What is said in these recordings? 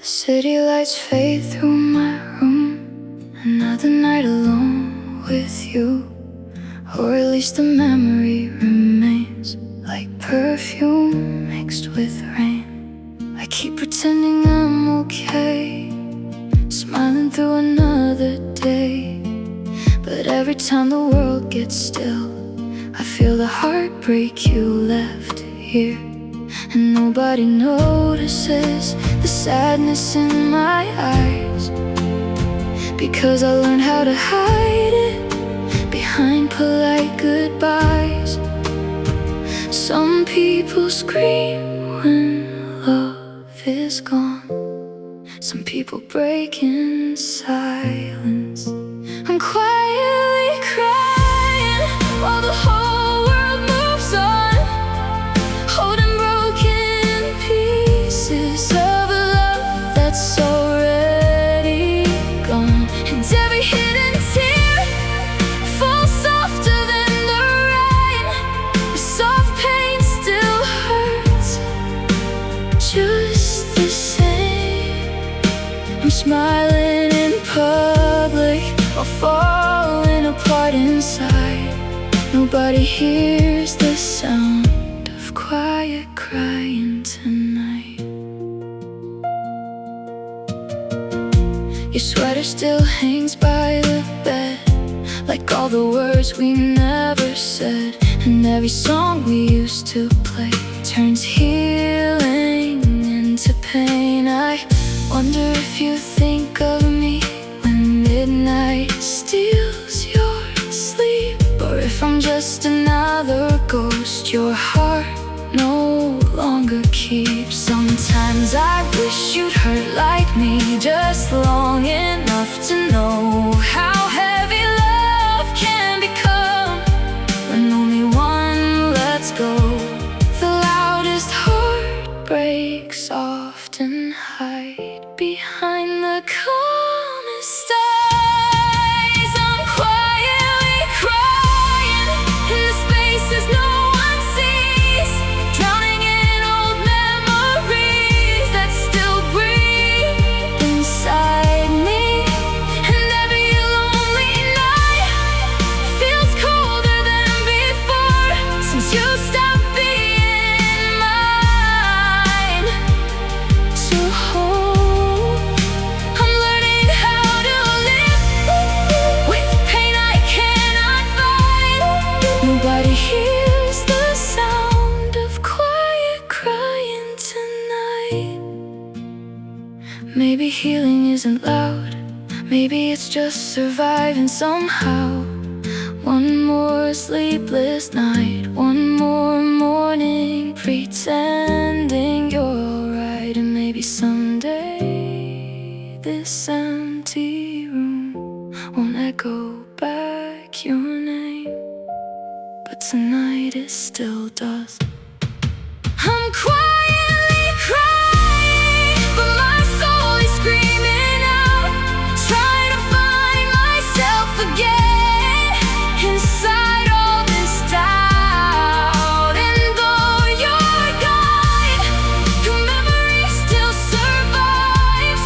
City lights fade through my room. Another night alone with you. Or at least the memory remains like perfume mixed with rain. I keep pretending I'm okay, smiling through another day. But every time the world gets still, I feel the heartbreak you left here. And nobody notices the sadness in my eyes, because I learned how to hide it behind polite goodbyes. Some people scream when love is gone. Some people break in silence. I'm quietly crying while the whole world moves on, holding broken pieces of a love that's already gone. And every hidden tear falls softer than the rain. The soft pain still hurts just the same. I'm smiling in public while falling apart inside. Nobody hears the sound of quiet crying tonight. Your sweater still hangs by the bed, like all the words we never said. And every song we used to play turns healing into pain. I wonder if you think of me when midnight steals your sleep, or if I'm just another ghost your heart no longer keeps. Sometimes I wish you'd hurt like me, just long enough to know how heavy love can become when only one lets go. The loudest heartbreaks often hide behind the calmest eyes. I'm quietly crying in the spaces no one sees, drowning in old memories that still breathe inside me. And every lonely night feels colder than before, since you stopped being mine to hold. I'm learning how to live with pain I cannot fight. Nobody hears the sound of quiet crying tonight. Maybe healing isn't loud, maybe it's just surviving somehow. One more sleepless night, one more morning pretending you're alright. And maybe someday this empty room won't echo back your name, but tonight it still does. I'm quietly crying, but my soul is screaming out, trying to find myself again inside all this doubt. And though you're gone, your memory still survives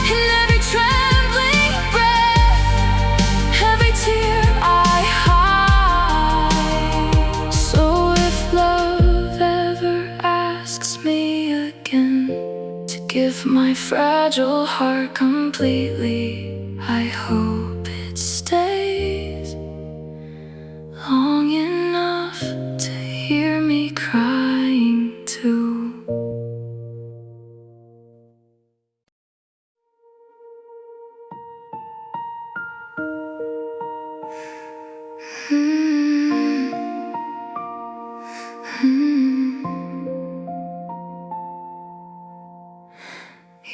in every trembling breath, every tear I hide. So if love ever asks me again to give my fragile heart completely, I hope it stays long enough to hear me crying too.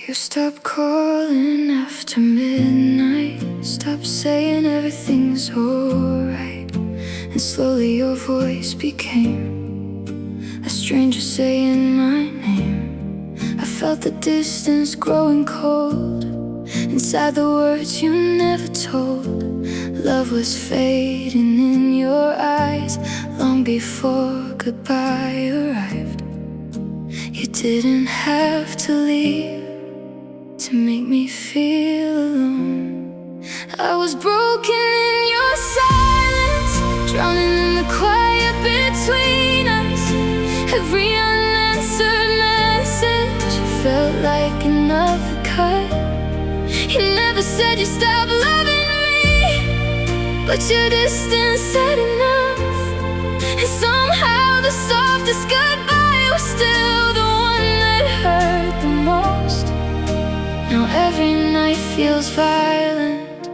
You stop calling after midnight, stop saying everything's alright, and slowly your voice became a stranger saying my name. I felt the distance growing cold inside the words you never told. Love was fading in your eyes long before goodbye arrived. You didn't have to leave, to make me feel alone. I was broken in your silence, drowning in the quiet between us. Every unanswered message felt like another cut. You never said you stopped loving me, but your distance said enough. And somehow the softest goodbye was still the one that hurt the most. Now every night feels violent,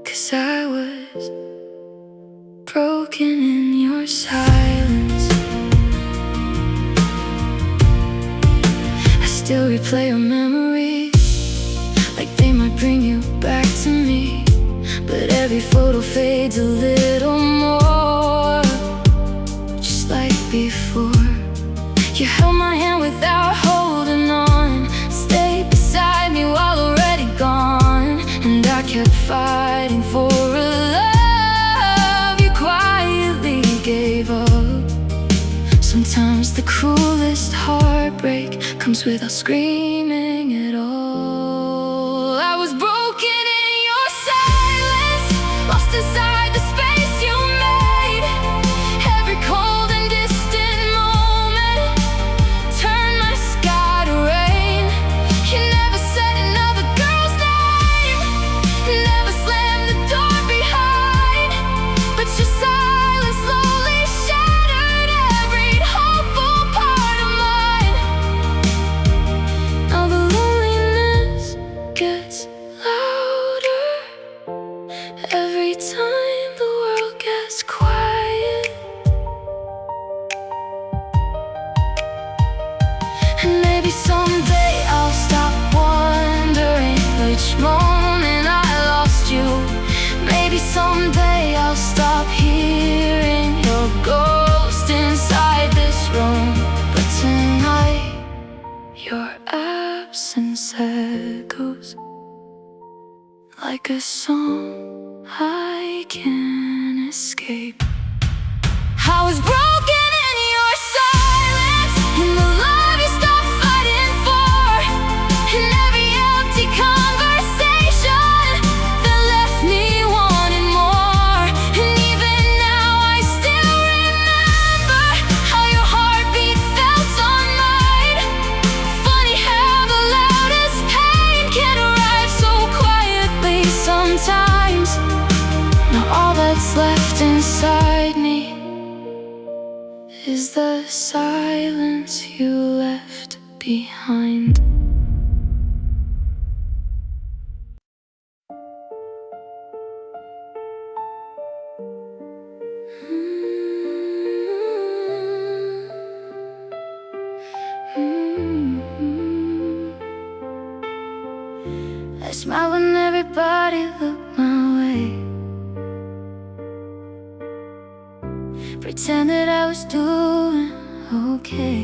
'cause I was broken in your silence. I still replay your memories, like they might bring you back to me. But every photo fades a little more, just like before. You held my hand without holding on, stayed beside me while already gone. And I kept fighting for a love you quietly gave up. Sometimes the cruelest heartbreak comes without screaming at all. I was broken in your silence, lost inside the space you made. Every cold and distant moment turned my sky to rain. You never said another girl's name, never slammed the door behind, but your silence slowly shattered every hopeful part of mine. Now the loneliness gets louder every time the world gets quiet. And maybe someday I'll stop wondering which moment I lost you. Maybe someday I'll stop hearing your ghost inside this room. But tonight your absence echoes like a song I can't escape. I was broken in your silence, in the love you stopped fighting for, in every empty conversation that left me wanting more. And even now I still remember how your heartbeat felt on mine. Funny how the loudest pain can arrive so quietly sometimes. Now all that's left inside me is the silence you left behind. I smile when everybody looked my way, pretend that I was doing okay.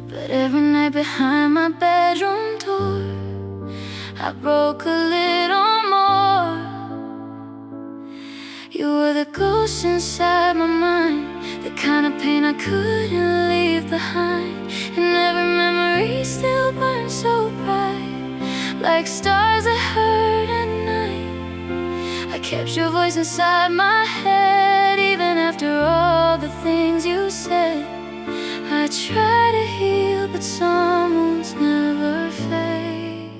But every night behind my bedroom door, I broke a little more. You were the ghost inside my mind, the kind of pain I couldn't leave behind. And every memory still burns so bright, like stars that hurt at night. I kept your voice inside my head, even after all the things you said. I try to heal, but some wounds never fade.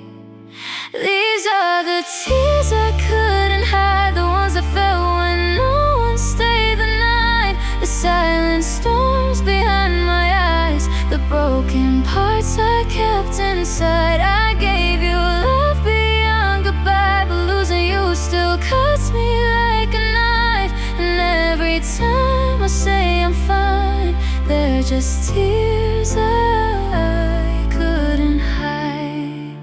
These are the tears I couldn't hide, the ones I felt when no one stayed the night. The silent storms behind my eyes, the broken parts I kept inside. I gave you love beyond goodbye, but losing you still cuts me like a knife. And every time I say I'm fine, they're just tears I couldn't hide.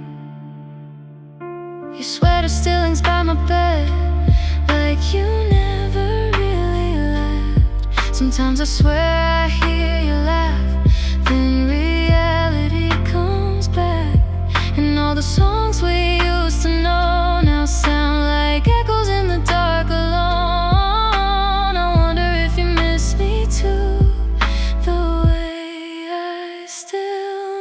Your sweater still hangs by my bed, like you never really left. Sometimes I swear I hear you laugh, then reality comes back. And all the songs we used to know now sound like echoes in the dark alone. I wonder if you miss me too, the way I still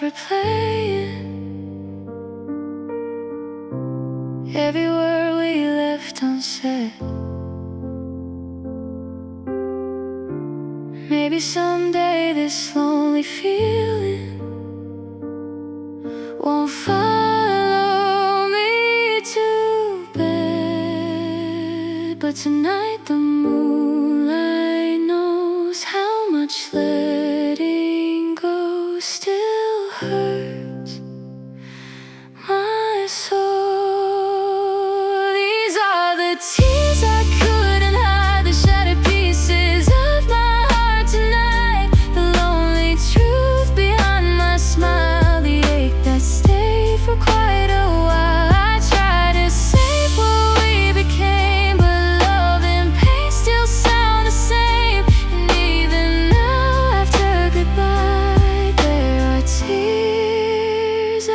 were playing. Every word we left unsaid. Maybe someday this lonely feeling won't follow me to bed. But tonight the moonlight knows how much letting go still hurts my soul. These are the tears I couldn't hide, the shattered pieces of my heart tonight. The lonely truth behind my smile, the ache that stayed for quite a while. I tried to save what we became, but love and pain still sound the same. And even now after goodbye, there are tears I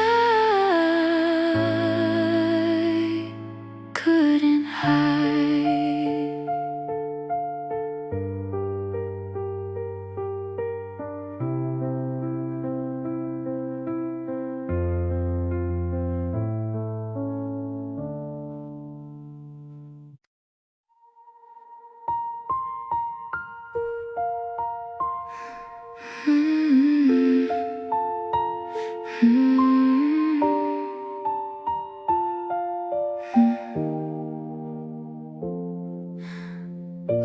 couldn't hide.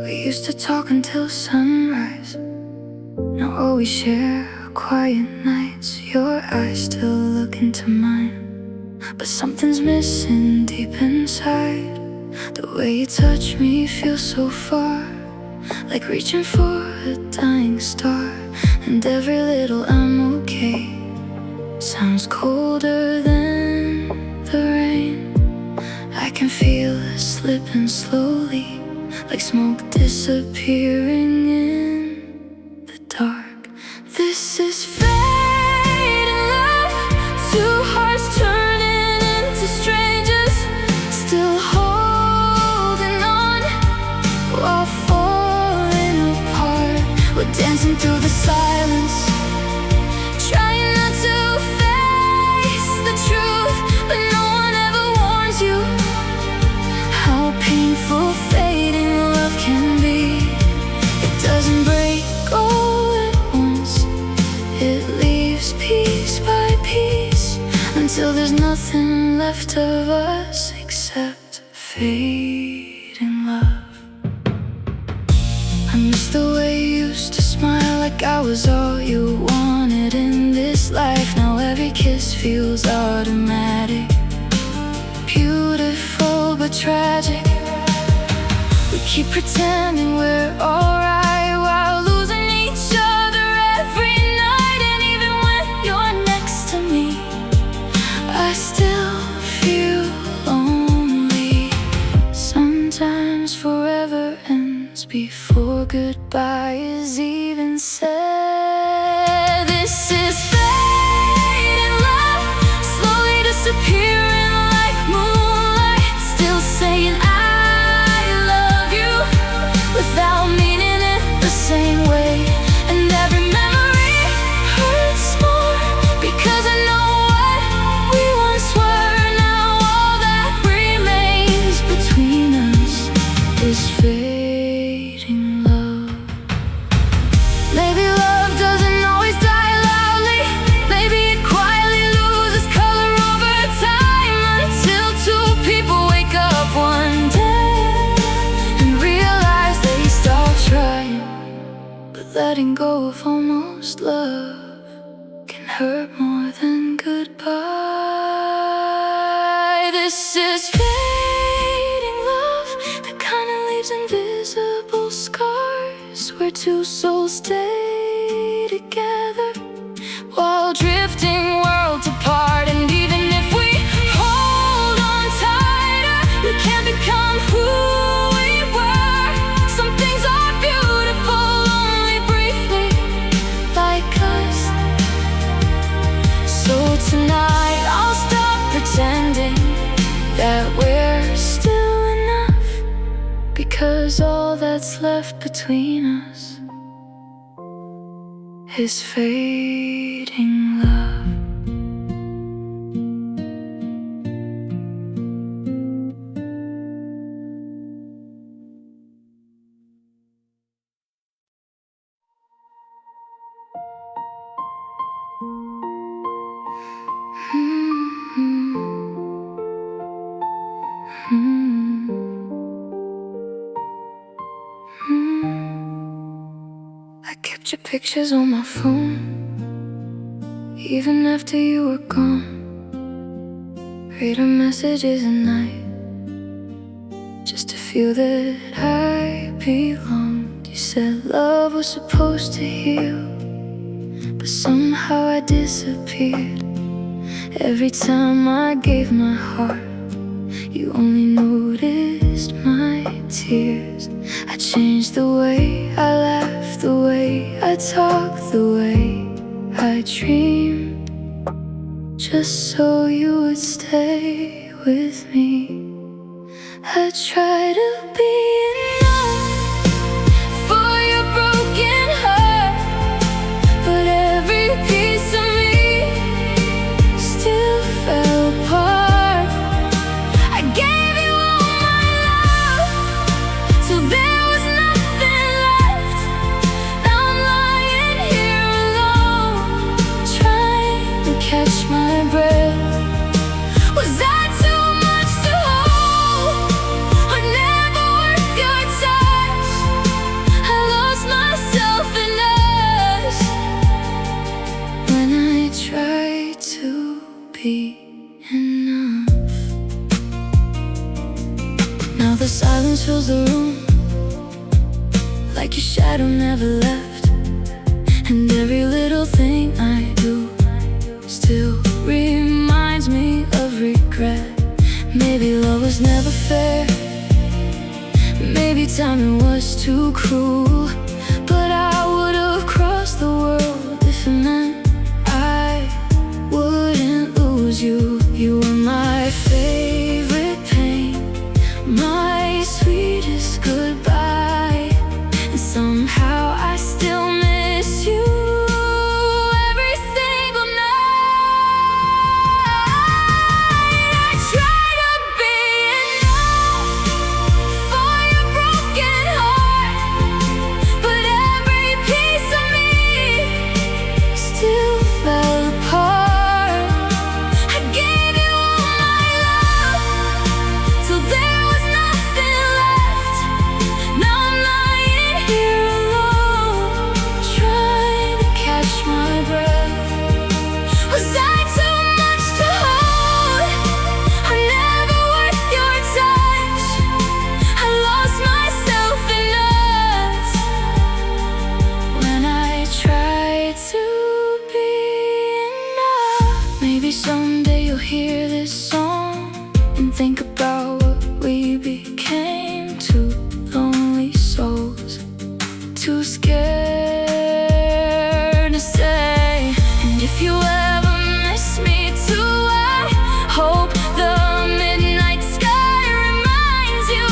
We used to talk until sunrise. Now all we share are quiet nights. Your eyes still look into mine, but something's missing deep inside. The way you touch me feels so far, like reaching for a dying star. And every little "I'm okay" sounds colder than the rain. I can feel us slipping slowly, like smoke disappearing in the dark. This is fate and love, two hearts turning into strangers, still holding on while falling apart. We're dancing through the silence, trying not to face the truth, but no one ever warns you how painful fading love can be. It doesn't break all at once, it leaves piece by piece, until there's nothing left of us except fading love. I miss the way you used to smile, like I was all you wanted in this life. Now every kiss feels automatic, beautiful but tragic. We keep pretending we're alright while losing each other every night. And even when you're next to me, I still feel lonely. Sometimes forever ends before goodbye is even said. This is fate and love, slowly disappearing like moonlight, still saying I love you without meaning it the same way. And every memory hurts more because I know what we once were. Now all that remains between us is fading love. Maybe love doesn't always die loudly, maybe it quietly loses color over time, until two people wake up one day and realize they stopped trying. But letting go of almost love can hurt more than goodbye. This is fading love, the kind that leaves invisible scars, where two souls stay together while drifting worlds apart. And even if we hold on tighter, we can't become who we were. Some things are beautiful only briefly, like us. So tonight I'll stop pretending that we're still enough, because all that's left between us is fading love. I kept your pictures on my phone, even after you were gone. Read our messages at night, just to feel that I belonged. You said love was supposed to heal, but somehow I disappeared. Every time I gave my heart, you only noticed my tears. I changed the way I laughed, the way I talked, the way I dreamed, just so you would stay with me. I try to be enough for your broken heart, but every piece of me still fell apart. I gave you all my love till there was nothing left. Now I'm lying here alone, trying to catch my breath. Was I too much to hold, or never worth your touch? I lost myself in us when I tried to be enough. Now the silence fills the room, like your shadow never left. And every little thing I do still reminds me of regret. Maybe love was never fair, maybe timing was too cruel, but I would have crossed the world if it meant I wouldn't lose you. You were my favorite pain, my sweetest goodbye, and somehow I still miss you every single night. I try to be enough for your broken heart, but every piece of me still fell apart. I gave you all my love till there was nothing left. Now I'm lying here alone, trying to catch my breath. Was I too much to hold, or never worth your touch? I lost myself in us when I tried to be enough. Maybe someday you'll hear this song and think about what we became. Two lonely souls, too scared to say. And if you ever miss me too, I hope the midnight sky reminds you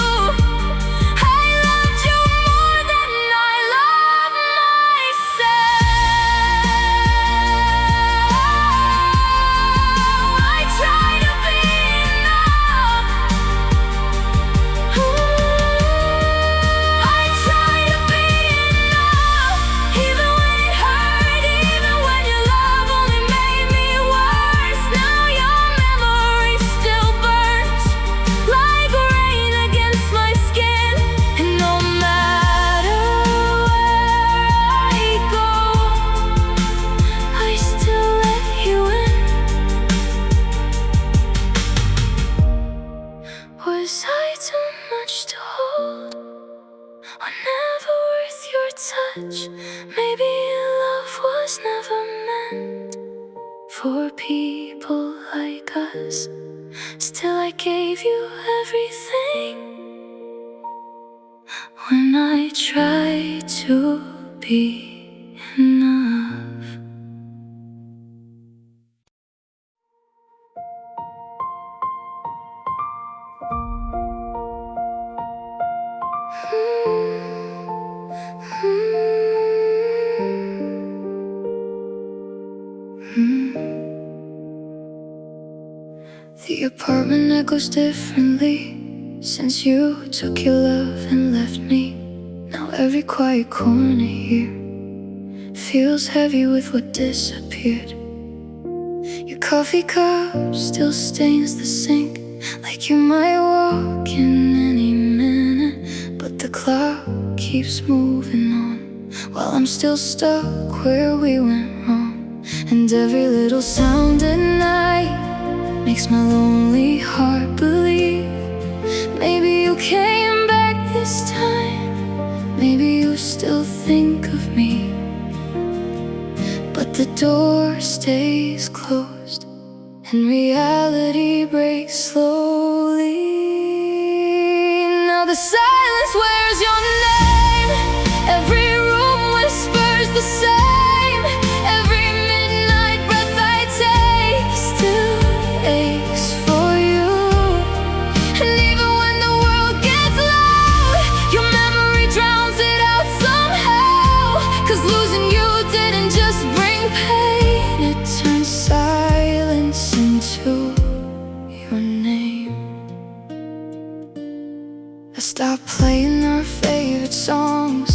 I loved you more than I love myself. I try to be enough. I try to be enough, even when it hurt, even when your love only made me worse. Now your memory still burns like rain against my skin, and no matter where I go, I still let you in. Was I too much to hold, or never worth your touch? Maybe love was never meant for people like us. Still I gave you everything when I tried to be enough. The apartment echoes differently since you took your love and left me. Now every quiet corner here feels heavy with what disappeared. Your coffee cup still stains the sink, like you might walk in any minute. But the clock keeps moving on, while I'm still stuck where we went wrong. And every little sound at night makes my lonely heart believe maybe you came back this time, maybe you still think of me. But the door stays closed and reality breaks slowly. Now the silence wears your name, every room whispers the same, every midnight breath I take still aches for you. And even when the world gets loud, your memory drowns it out somehow. 'Cause losing you didn't just bring pain, it turned silence into your name. I stopped playing our favorite songs,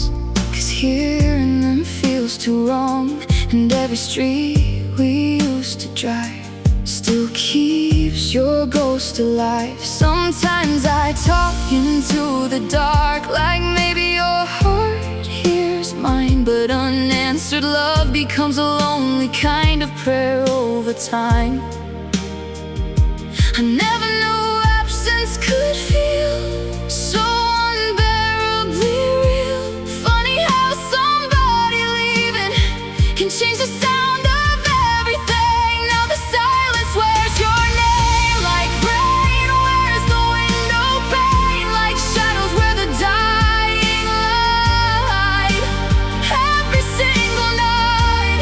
'cause hearing them feels too wrong. And every street we used to drive still keeps your ghost alive. Sometimes I talk into the dark, like maybe your heart hears mine. But unanswered love becomes a lonely kind of prayer over time. I never knew absence could feel so unbearably real. Funny how somebody leaving can change the sound of everything. Now the silence wears your name, like rain wears the window pane, like shadows wear the dying light. Every single night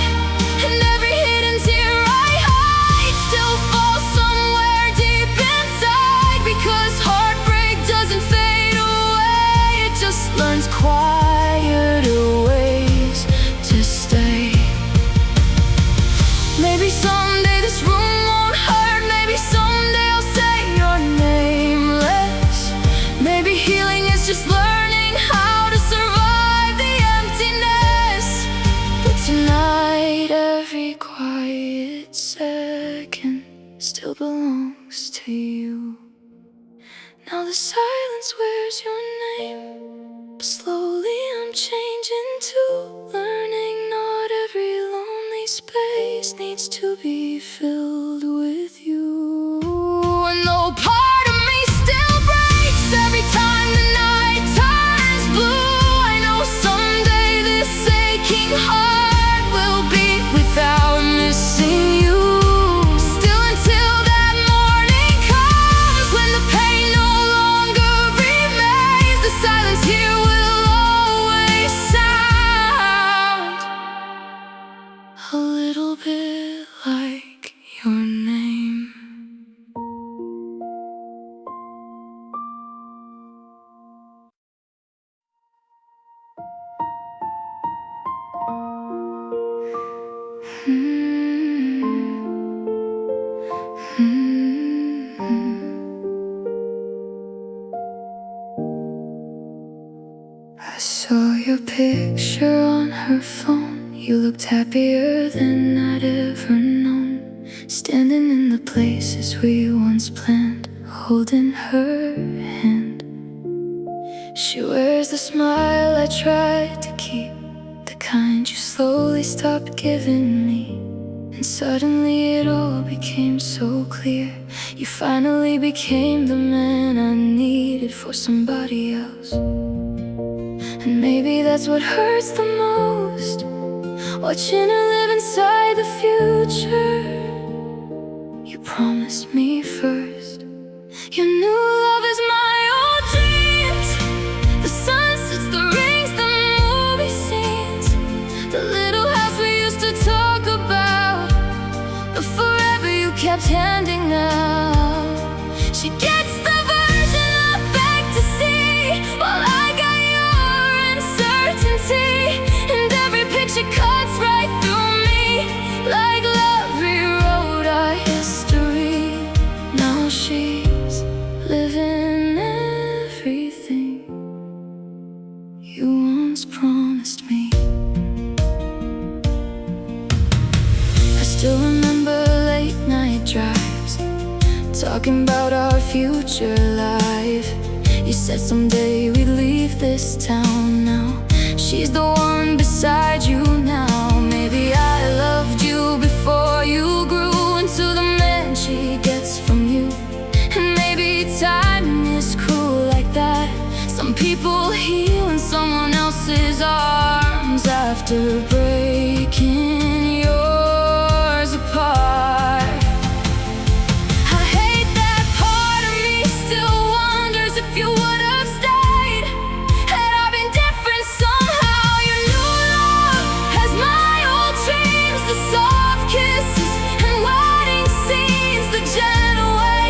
and every hidden tear I hide still falls somewhere deep inside. Because heartbreak doesn't fade away, it just learns quieter ways to stay. Maybe someday this room won't hurt, maybe someday I'll say your name less. Maybe healing is just learning how to survive the emptiness. But tonight every quiet second still belongs to you. Now the silence wears your name, but slowly I'm changing too, learning not every lonely space needs to be filled with you. And though part of me still breaks every time the night turns blue, I know someday this aching heart will beat without missing you. Still until that morning comes, when the pain no longer remains, the silence here will always sound a little bit like your name. I saw your picture on her phone. You looked happier than I'd ever known, standing in the places we once planned, holding her hand. She wears the smile I tried to keep, the kind you slowly stopped giving me. And suddenly it all became so clear. You finally became the man I needed for somebody else. And maybe that's what hurts the most, watching her live inside the future. You promised me first, you knew love is my old dreams. The sunsets, the rings, the movie scenes, the little house we used to talk about, the forever you kept handing out. She gets the version I beg to see, while I got your uncertainty. And every picture cuts right through me, like love rewrote our history. Now she's living everything you once promised me. I still remember late nights talking about our future life. You said someday we'd leave this town. Now she's the one beside you now. Maybe I loved you before you grew into the man she gets from you. And maybe time is cruel like that. Some people heal in someone else's arms after breaking yours apart. I hate that part of me still wonders if you would have stayed. Had I been different somehow, your new love has my old dreams, the soft kisses and wedding scenes, the gentle way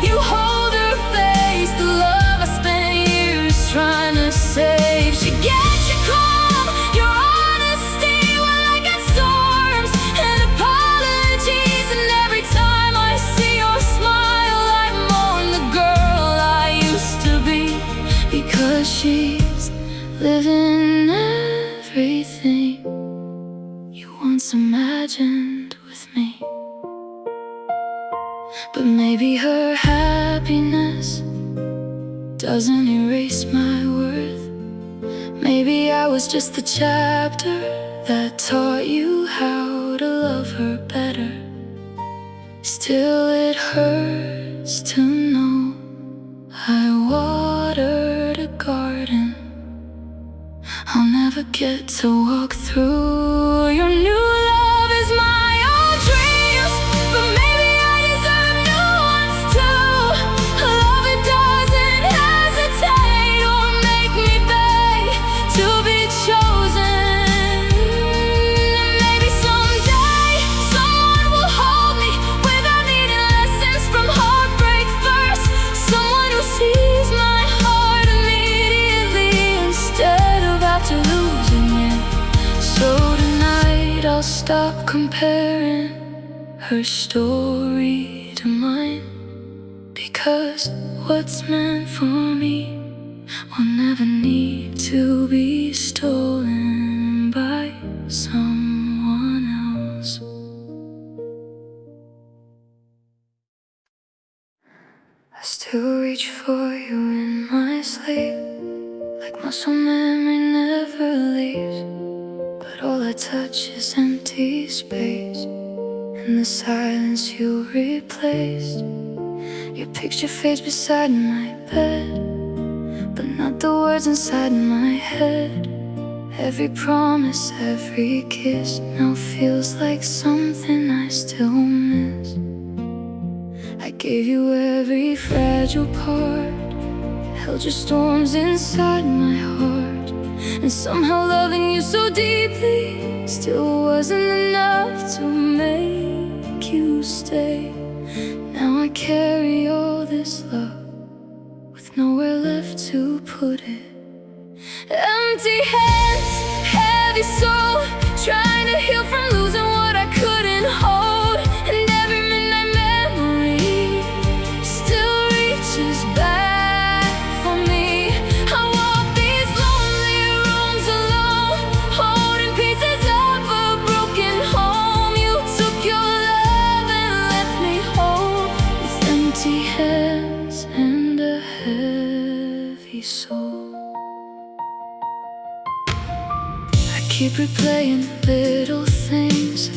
you hold her face, the love I spent years trying to save. She gets you calm, your honesty when I get storms and apologies. And every time I see your smile, I mourn the girl I used to be, because she's living everything you once imagined with me. But maybe her happiness doesn't erase my worth. Maybe I was just the chapter that taught you how to love her better. Still it hurts to know I watered a garden I'll never get to walk through. Your new love is my old dreams, but maybe I deserve new ones too. A love that doesn't hesitate or make me beg to be chosen. Maybe someday someone will hold me without needing lessons from heartbreak first. Someone who sees my heart immediately instead of after losing it. So tonight I'll stop comparing her story to mine, because what's meant for me will never need to be stolen by someone else. I still reach for you in my sleep, like muscle memory never leaves. But all I touch is empty space, and the silence you replaced. Your picture fades beside my bed, but not the words inside my head. Every promise, every kiss now feels like something I still miss. I gave you every fragile part, held your storms inside my heart, and somehow loving you so deeply still wasn't enough to make you stay. Now I carry all this love with nowhere left to put it. Empty hands, heavy soul, trying to heal from losing what I couldn't hold. And every midnight memory still reaches back for me. I walk these lonely rooms alone, holding pieces of a broken home. You took your love and left me whole, with empty hands and a heavy soul. Keep replaying little things,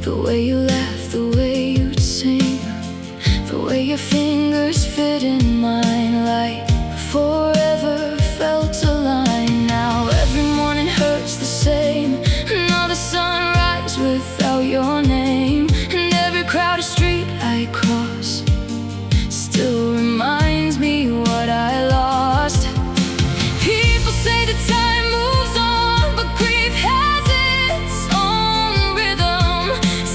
the way you laugh, the way you'd sing, the way your fingers fit in mine like forever felt aligned. Now every morning hurts the same, another sunrise without your name. And every crowded street I cross still reminds me what I lost. People say the time moves on, but grief has its own rhythm.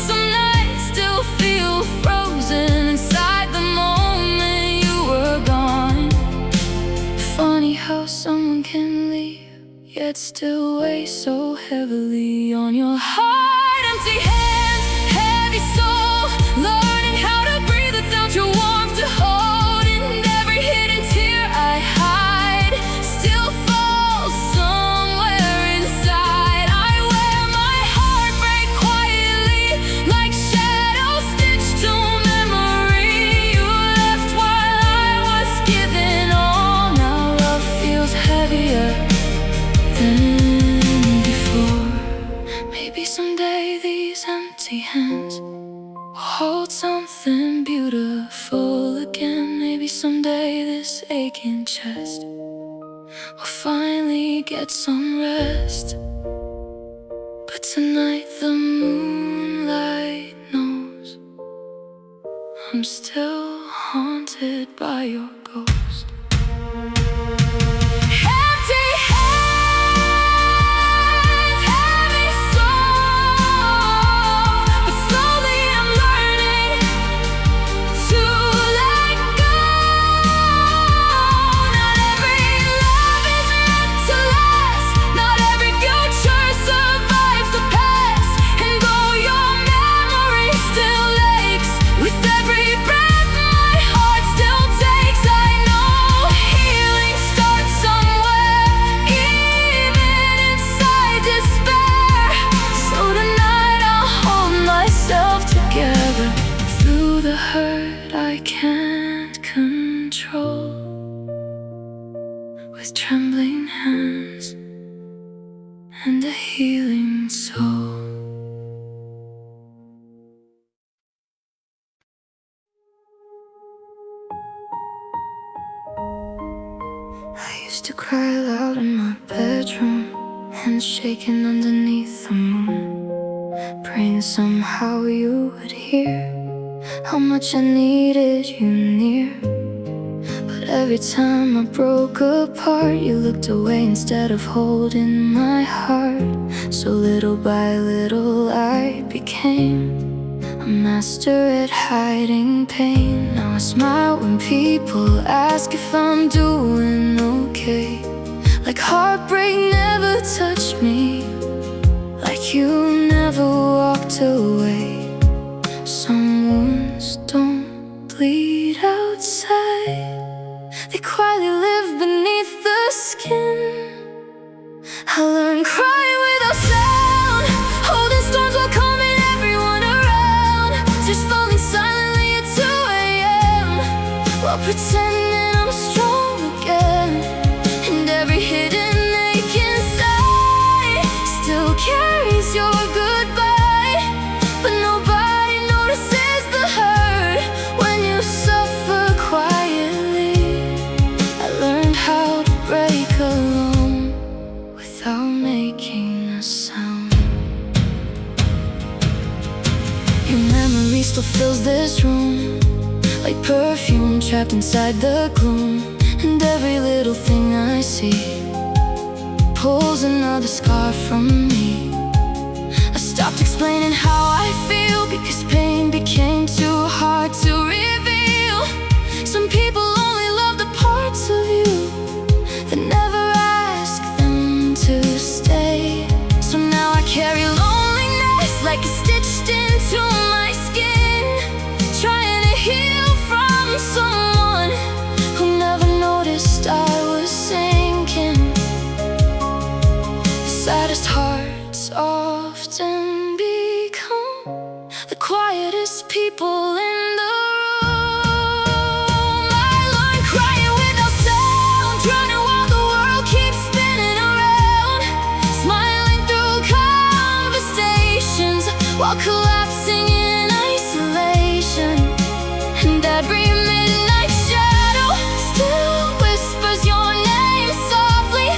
Some nights still feel frozen inside the moment you were gone. Funny how someone can leave, yet still weigh so heavily on your heart. Empty hands, heavy soul, learning how to breathe without your warmth to hold. And every hidden tear I hide still falls somewhere inside. I wear my heartbreak quietly, like shadows stitched to memory. You something beautiful again. Maybe someday this aching chest will finally get some rest. But tonight the moonlight knows I'm still haunted by your ghost. Empty hands, heavy soul, but slowly I'm learning to let go. Not every love is meant to last. Not every future survives the past. And though your memory still aches with every breath my heart still takes, I know healing starts somewhere, even inside despair. So tonight I'll hold myself together through the hurt I can't control, with trembling hands and a healing soul. I used to cry loud in my bedroom, hands shaking underneath the moon, praying somehow you would hear how much I needed you near. But every time I broke apart, you looked away instead of holding my heart. So little by little I became a master at hiding pain. Now I smile when people ask if I'm doing okay, like heartbreak never touched me, like you never walked away. Some wounds don't bleed outside, they quietly live beneath the skin. I learned crying without sound, holding storms while calming everyone around, just falling silently at 2 a.m. while pretending I'm strong again. And every hidden ache inside still carries your goodbye. But nobody notices the hurt when you suffer quietly. I learned how to break alone without making a sound. Your memory still fills this room, like perfume trapped inside the gloom. And every little thing I see pulls another scar from me. I stopped explaining how I feel because pain became too hard to reveal. Some people only love the parts of you that never ask them to stay. So now I carry loneliness like it's stitched into my skin, trying to heal from someone who never noticed I was sinking. The saddest hearts often become the quietest people in the room. I learned crying without sound, drowning while the world keeps spinning around, smiling through conversations while collapsing in isolation. And every midnight shadow still whispers your name softly,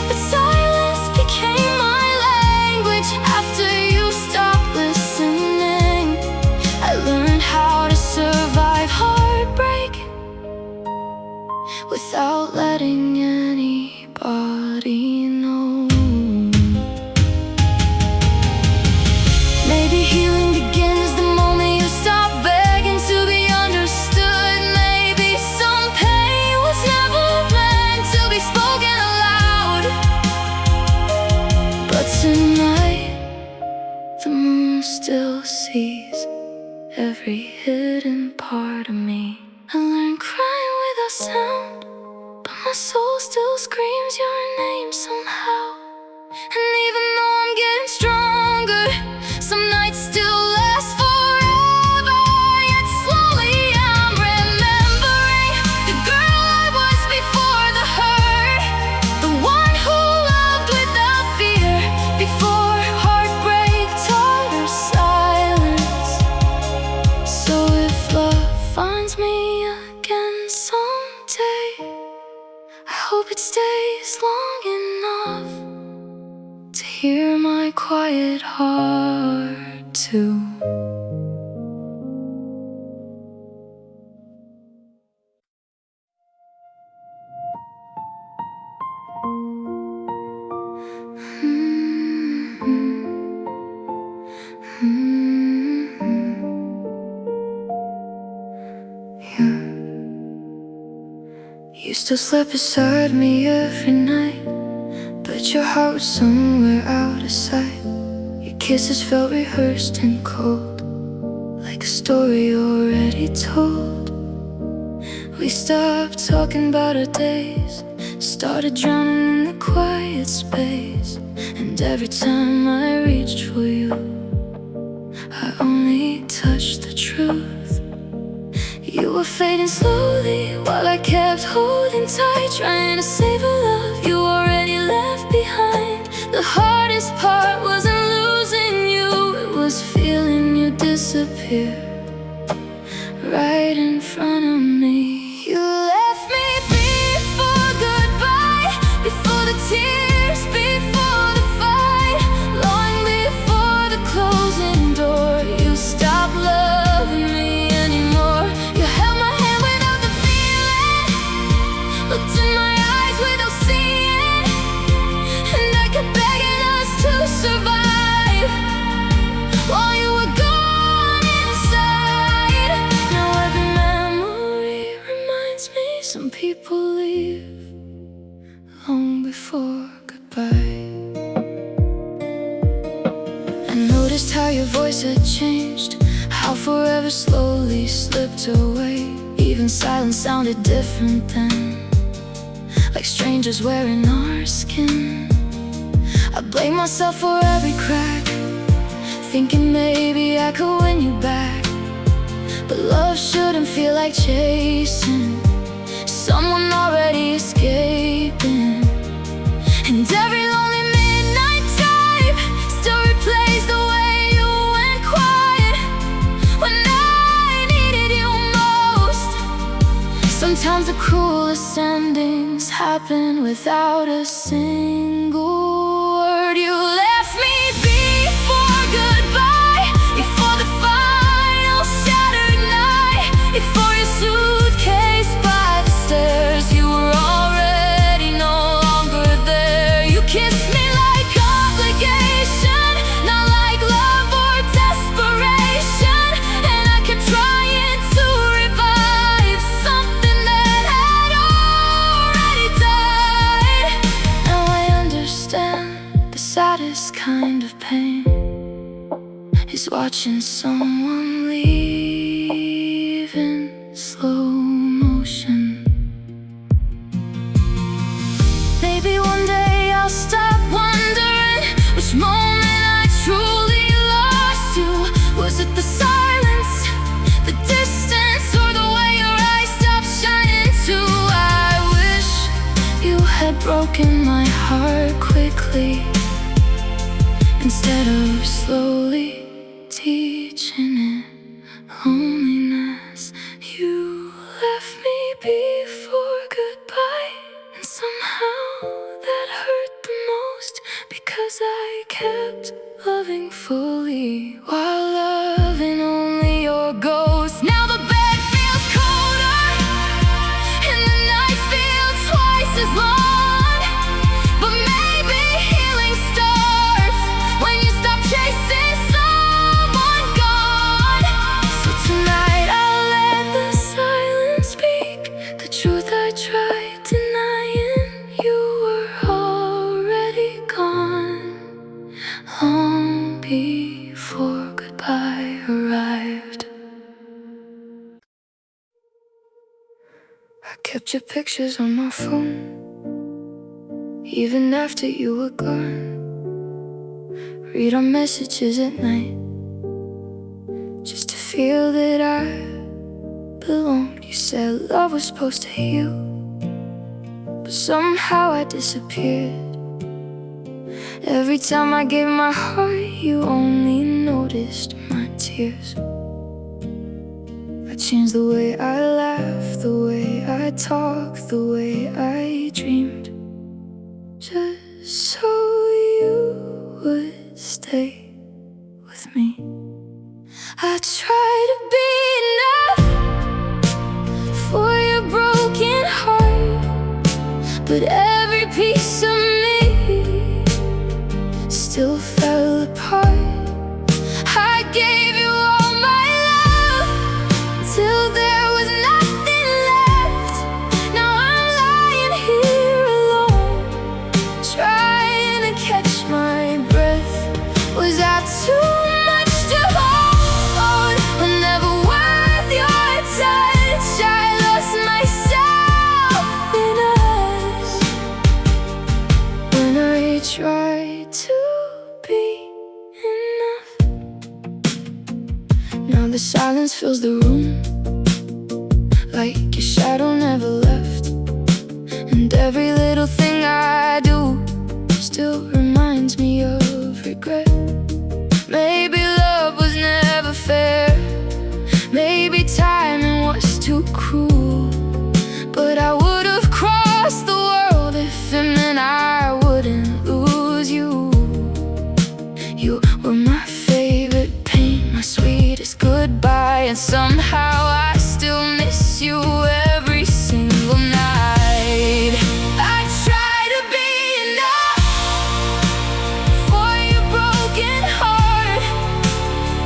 but silence became my language after you stopped listening. I learned how to survive heartbreak without letting anybody know. Maybe healing begins the moment you stop begging to be understood. Maybe some pain was never meant to be spoken aloud. But tonight the moon still sees every hidden part of me. I learned crying without sound, but my soul if love finds me again someday, I hope it stays long enough to hear my quiet heart too. You still slept beside me every night, but your heart was somewhere out of sight. Your kisses felt rehearsed and cold, like a story already told. We stopped talking about our days, started drowning in the quiet space. And every time I reached for you, I only touched the truth. You were fading slowly while I kept holding tight, trying to save a love you already left behind. The hardest part wasn't losing you, it was feeling you disappear right in front of me. You left me before goodbye, before the tears, before the fight, long before the closing door. You stopped loving me anymore. You held my hand without the feeling, looked in my eyes without seeing, and I kept begging us to survive while you were gone inside. Now every memory reminds me some people leave long before goodbye. I noticed how your voice had changed, how forever slowly slipped away. Even silence sounded different then, like strangers wearing our skin. I blame myself for every crack, thinking maybe I could win you back. But love shouldn't feel like chasing someone already escaping. And every lonely midnight type still replays the way you went quiet when I needed you most. Sometimes the cruelest endings happen without a single word. You left me before goodbye, before the final shattered night, before your suitcase by the stairs. You were already no longer there. You kissed me like obligation, not like love or desperation. And I kept trying to revive something that had already died. Now I understand the saddest kind of pain is watching someone leave in slow motion. Maybe one day I'll stop wondering which moment I truly lost you. Was it the silence, the distance, or the way your eyes stopped shining too? I wish you had broken my heart quickly instead of slowly teaching it loneliness. You left me before goodbye, and somehow that hurt the most, because I kept loving fully while loving only your ghost. Now the bed feels colder and the nights feel twice as long, but maybe healing starts when you stop chasing someone gone. So tonight I'll let the silence speak the truth I tried denying. You were already gone long before goodbye arrived. I kept your pictures on my phone, even after you were gone. Read our messages at night, just to feel that I belonged. You said love was supposed to heal, but somehow I disappeared. Every time I gave my heart, you only noticed my tears. changed the way I laughed, the way I talked, the way I dreamed, just so you would stay with me. I try to be enough for your broken heart, but every piece of me still fell apart. I gave you all my love till there was nothing left. Now I'm lying here alone, trying to catch my breath. Was I too much to hold? I'm never worth your touch. I lost myself in us when I tried to be enough. Now the silence fills the room, like your shadow never left, and every little thing I do still reminds me of regret. Maybe love was never fair, maybe timing was too cruel, but I would have crossed the world if it meant I wouldn't lose you. You were my favorite pain, my sweetest goodbye, and somehow I still miss you every single night. I try to be enough for your broken heart,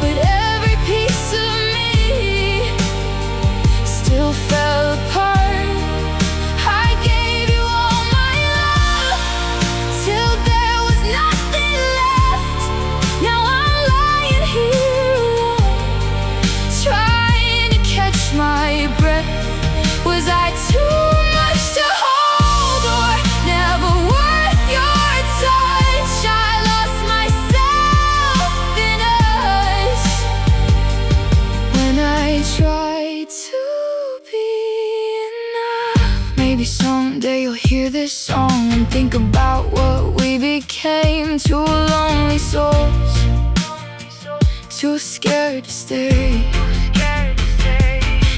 but every piece of me still fell apart. I gave you all my love till there was nothing left. Now I'm lying here alone, trying to catch my breath. Was I too much to hold, or never worth your touch? I lost myself in us when I tried to be enough. Maybe someday you'll hear this song and think about what we became. Two lonely souls, too scared to stay.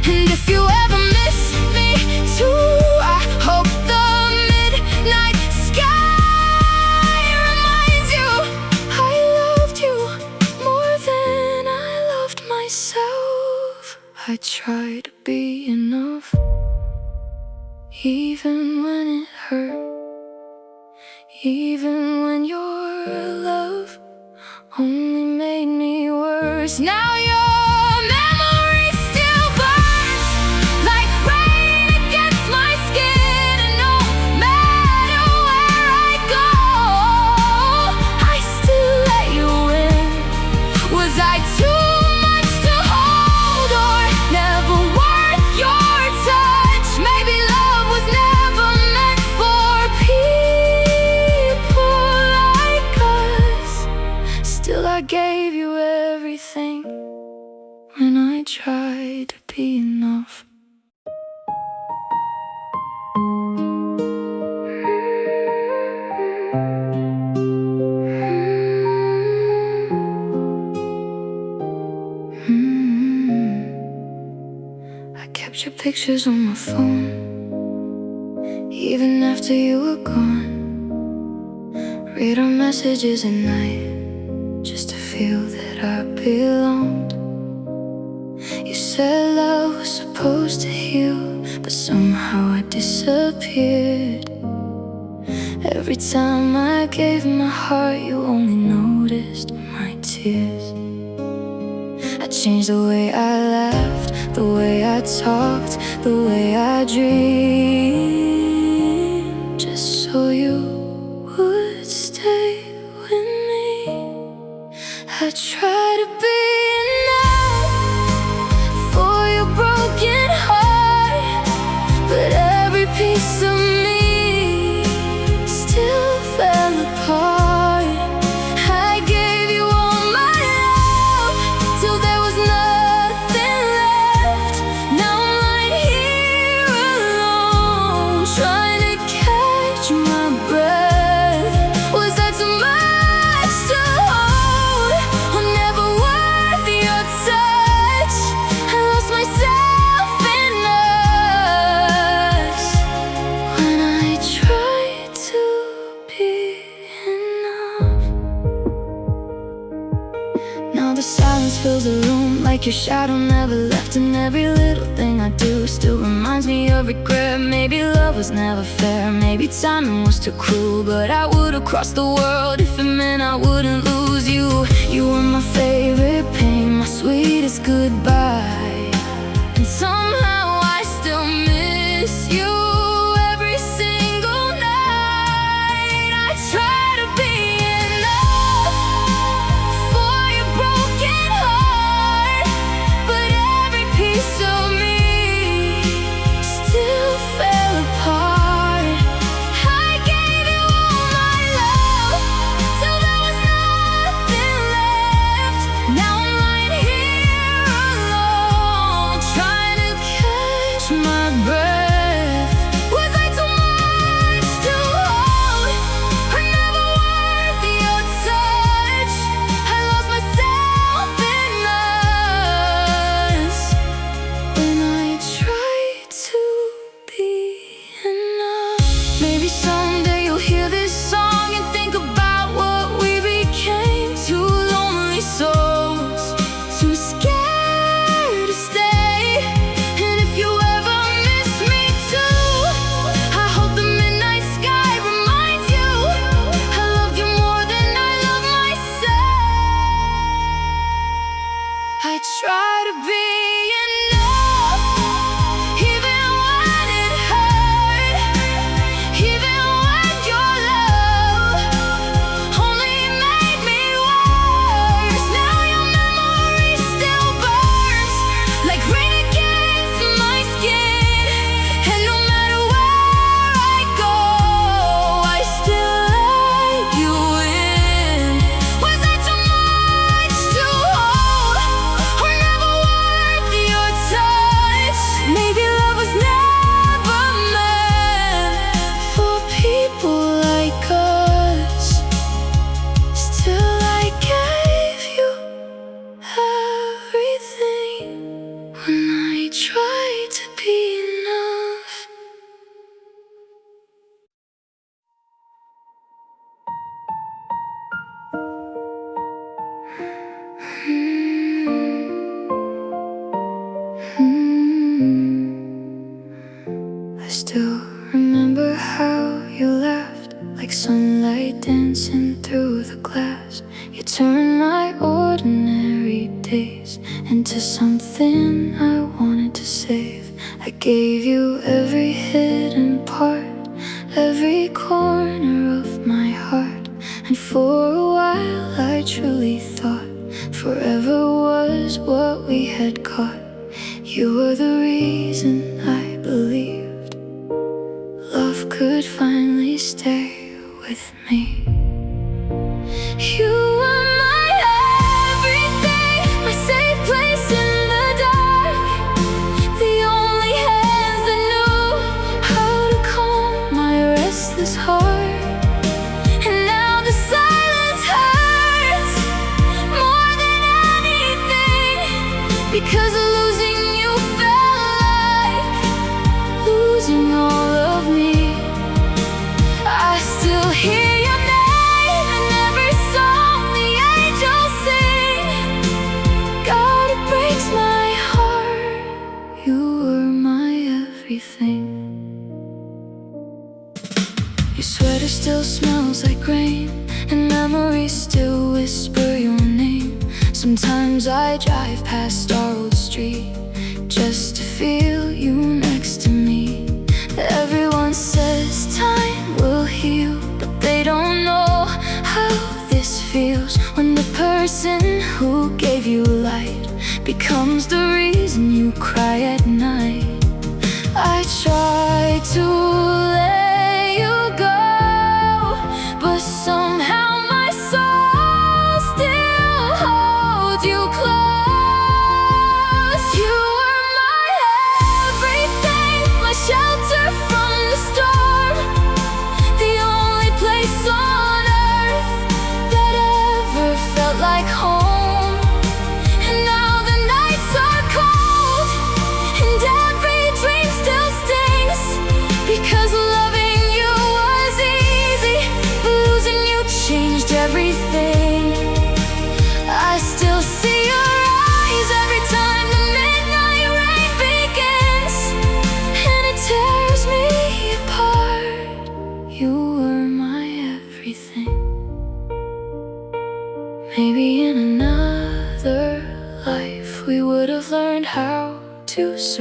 And if you ever miss me too, I hope the midnight sky reminds you I loved you more than I loved myself. I try to be enough, even when it hurt, even when your love only made me worse. Now your memory still burns like rain against my skin, and no matter where I go, I still let you in. Was I too much to hold, or never worth your touch? Maybe love was never meant for people like us. Still I gave you everything when I tried to be enough. I kept your pictures on my phone, even after you were gone. Read our messages at night, just to feel that I belonged. You said love was supposed to heal, but somehow I disappeared. Every time I gave my heart, you only noticed my tears. I changed the way I laughed, the way I talked, the way I dreamed, just so you would stay with me. I try to be enough for your broken heart, but every piece of me still fell apart. I gave you all my love till there was nothing left. Now I'm lying here alone, your shadow never left, and every little thing I do still reminds me of regret. Maybe love was never fair, maybe timing was too cruel, but I would've crossed the world if it meant I wouldn't lose you. You were my favorite pain, my sweetest goodbye, and somehow I still miss you. Every single night I try to be enough for your broken heart, but every piece of me still fell apart. I gave you all my love till there was nothing left. Now I'm lying here alone, trying to catch my breath. Was I too much to hold, or never worth your touch? I lost myself in us when I tried to be enough. Maybe someday you'll hear this song and think about what we became. Two lonely souls, too scared to stay. And if you ever miss me too, I hope the midnight sky reminds you I loved you more than I love myself. I try to be enough, even when it hurt, even when your love only made me worse. Now your memory still burns like rain against my skin, and no matter where I go, I still let you in. Was I too much to hold, or never worth your touch? Maybe love was never meant for people like us. Still I gave you everything when I tried to be enough. I still remember how you laughed like sunlight dancing through the glass. You turned my ordinary days into something I wanted to save. I gave you every hidden part, every corner of my heart, and for a while I truly thought forever was what we had caught. You were the reason I believed love could finally stay with me. You were my everything, my safe place in the dark, the only hands that knew how to calm my restless heart. And now the silence hurts more than anything, because losing you felt like losing all of me. I still hear your name in every song the angels sing. God, it breaks my heart. You were my everything. Your sweater still smells like rain, and memories still whisper your name. Sometimes I drive past our old street just to feel you next to me. Everyone says time will heal, but they don't know how this feels when the person who gave you light becomes the reason you cry at night. I try to let you go, but somehow my soul still holds you close. You were my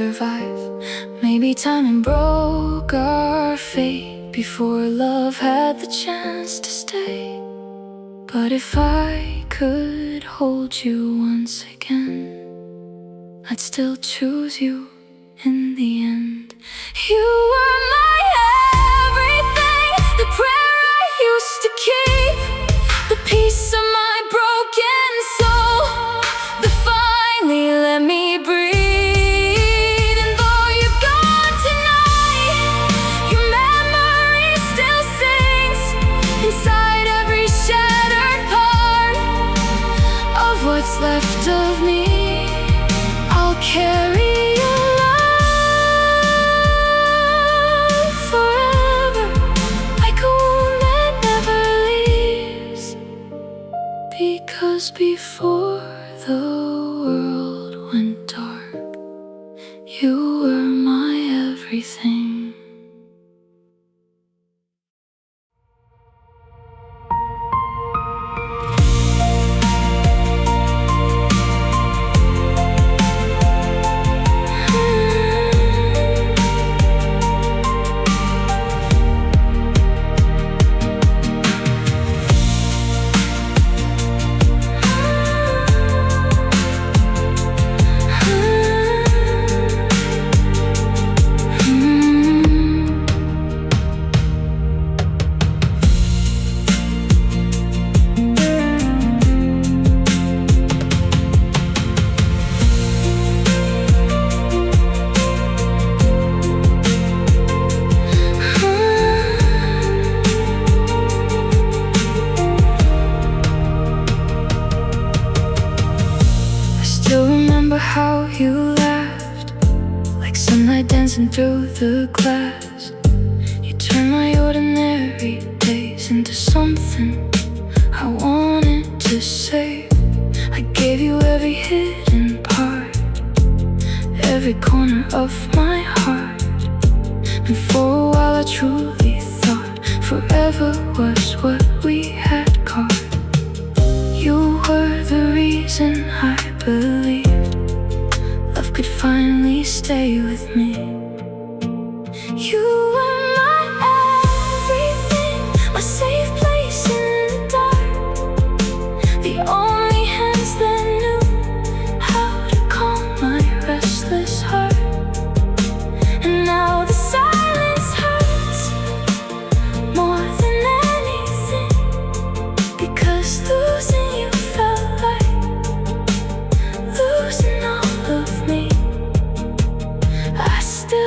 survive. Maybe timing broke our fate before love had the chance to stay. But if I could hold you once again, I'd still choose you in the end. You were my everything, the prayer I used to keep, the piece of my broken soul that finally let me breathe. And though you're gone tonight, your memory still sings inside every shattered part of what's left of me. I'll carry your love forever, like a wound that never leaves. Because before the world went dark, you were my everything. How you laughed, like sunlight dancing through the glass. You turned my ordinary days into something I wanted to save. I gave you every hidden part, every corner of my heart. And for a while I truly thought forever was what we had caught. You were the reason I believed love could finally stay with me. You were my everything, my safe place in the dark, the only hands that knew how to calm my restless heart. And now the silence hurts more than anything, because losing you felt like losing all of me. I still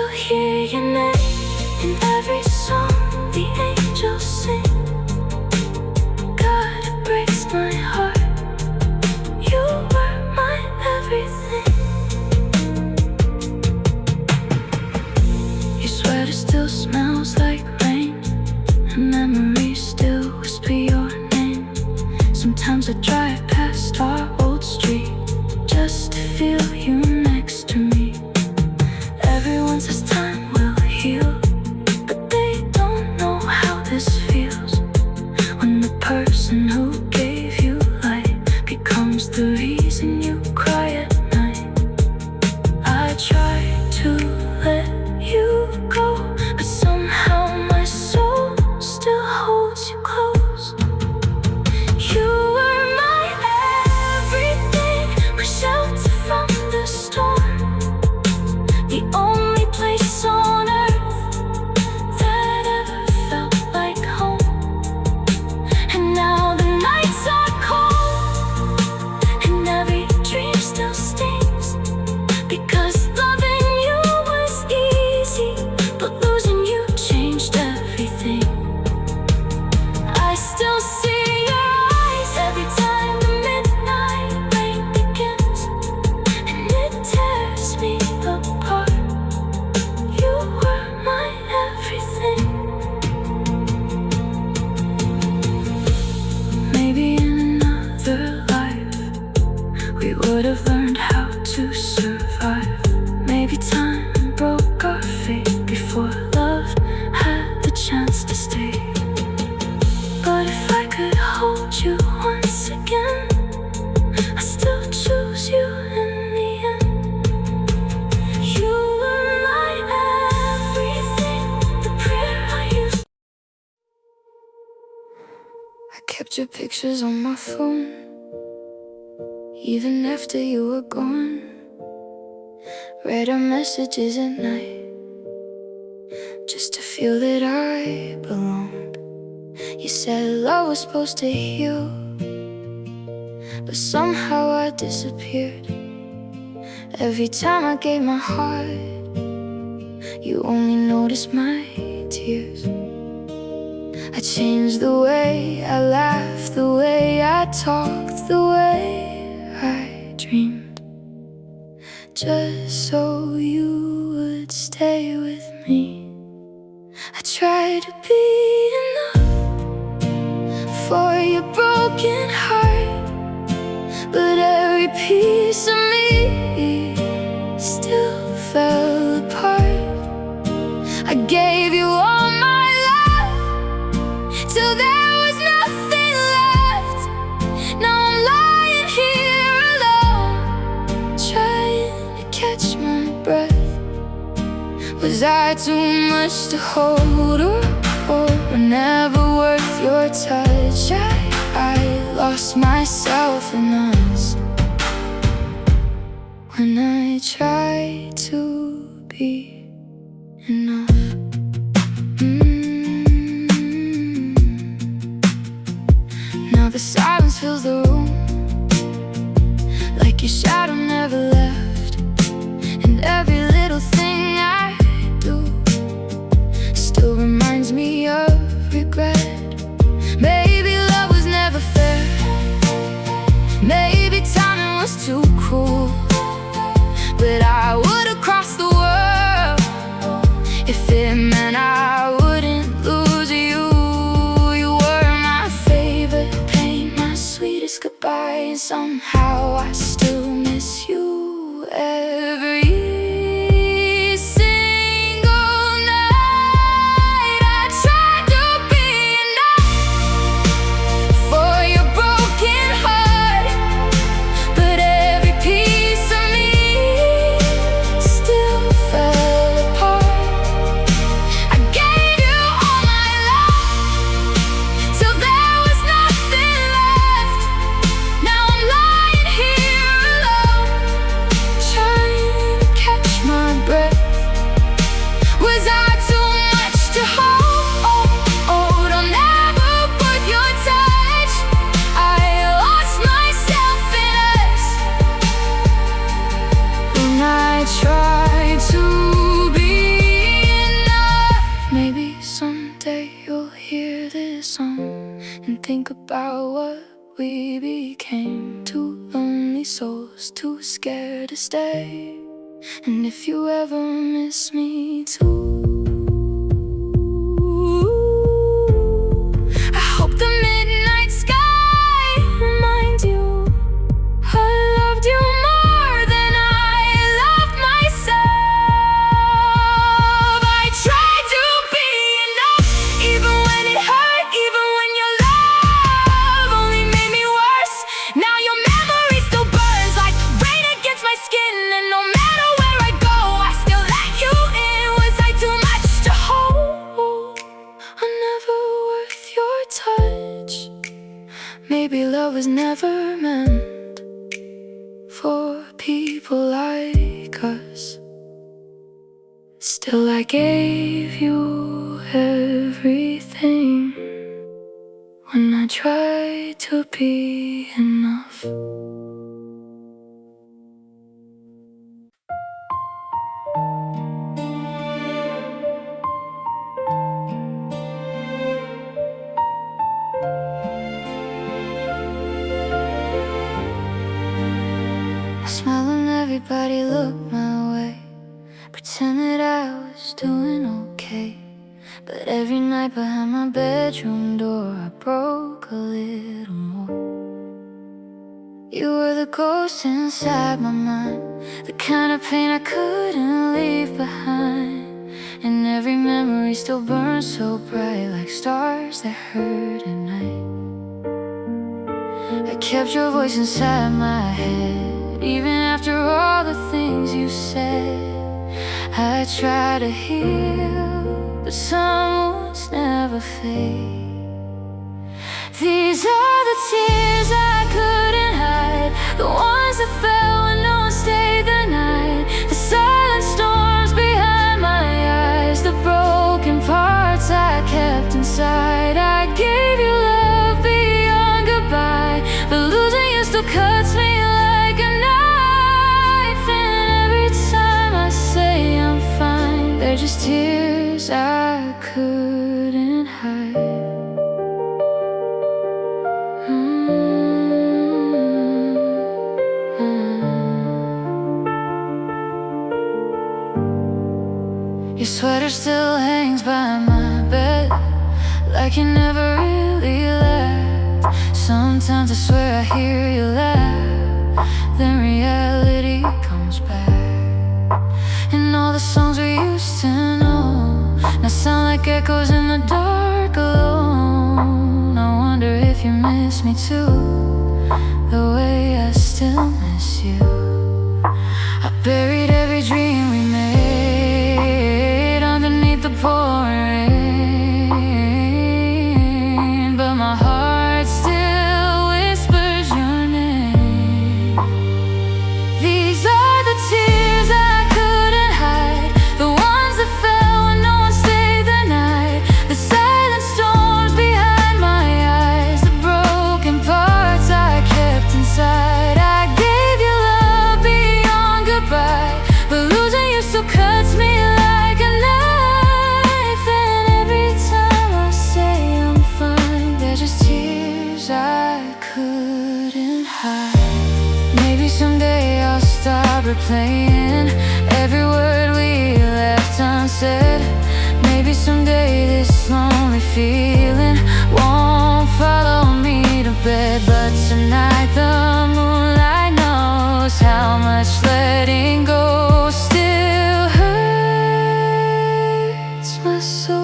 kept your pictures on my phone, even after you were gone. Read our messages at night, just to feel that I belonged. You said love was supposed to heal, but somehow I disappeared. Every time I gave my heart, you only noticed my tears. I changed the way I laughed, the way I talked, the way I dreamed, just so you would stay with me. I tried to be enough for your broken heart, but every piece of me still fell apart. I gave you all my love till there was nothing left. Now I'm lying here alone, trying to catch my breath. Was I too much to hold, or never worth your touch? I lost myself in us when I tried to be enough. Now the silence fills the room, like your shadow never left. And every little thing I do still reminds me of regret. Maybe love was never fair, maybe timing was too cruel, but I would have crossed the world if it meant I wouldn't lose you. You were my favorite pain, my sweetest goodbye, and somehow I still miss you every single night. I tried to be enough for your broken heart, but every piece of me still fell apart. I gave you all my love till there was nothing left. Now I'm lying here alone, trying to catch my breath. Was I too much to hold, or never worth your touch? I lost myself in us when I tried to be enough. Maybe someday you'll hear this song and think about what we became. Two lonely souls, too scared to stay. And if you ever miss me too, I hope the midnight sky reminds you I loved you more than I loved myself. I tried to be enough, even when it hurt, even when your love only made me worse. Now your memory still burns like rain against my skin, and no matter where I go, I still let you in. Was I too much to hold, or never worth your touch? Maybe love was never meant for people like us. Still I gave you everything when I tried to be enough. I smile when everybody looked my way, pretend that I was doing okay. But every night behind my bedroom door, I broke a little more. You were the ghost inside my mind, the kind of pain I couldn't leave behind. And every memory still burns so bright, like stars that hurt at night. I kept your voice inside my head, even after all the things you said. I try to heal, but some wounds never fade. These are the tears I couldn't hide, the ones that fell when no one stayed the night, the silent storms behind my eyes, the broken parts I kept inside. I gave you love beyond goodbye, but losing you still cuts me like a knife. And every time I say I'm fine, they're just tears I couldn't hide. Your sweater still hangs by my bed, like you never really left. Sometimes I swear I hear you laugh, then reality comes back. And all the songs we used to know now sound like echoes in the dark alone. I wonder if you miss me too, the way I still miss you. I buried every dream we made underneath the pouring rain, but my heart still whispers your name. These are the tears I couldn't hide, the ones that fell when no one stayed the night, the silent storms behind my eyes, the broken parts I kept inside. I gave you love beyond goodbye, but losing you still cuts me like a knife. And every time I say I'm fine, they're just tears I couldn't hide. Maybe someday I'll stop replaying every word we left unsaid. Maybe someday this lonely feeling won't follow me to bed. But tonight the moonlight knows how much letting go still hurts my soul.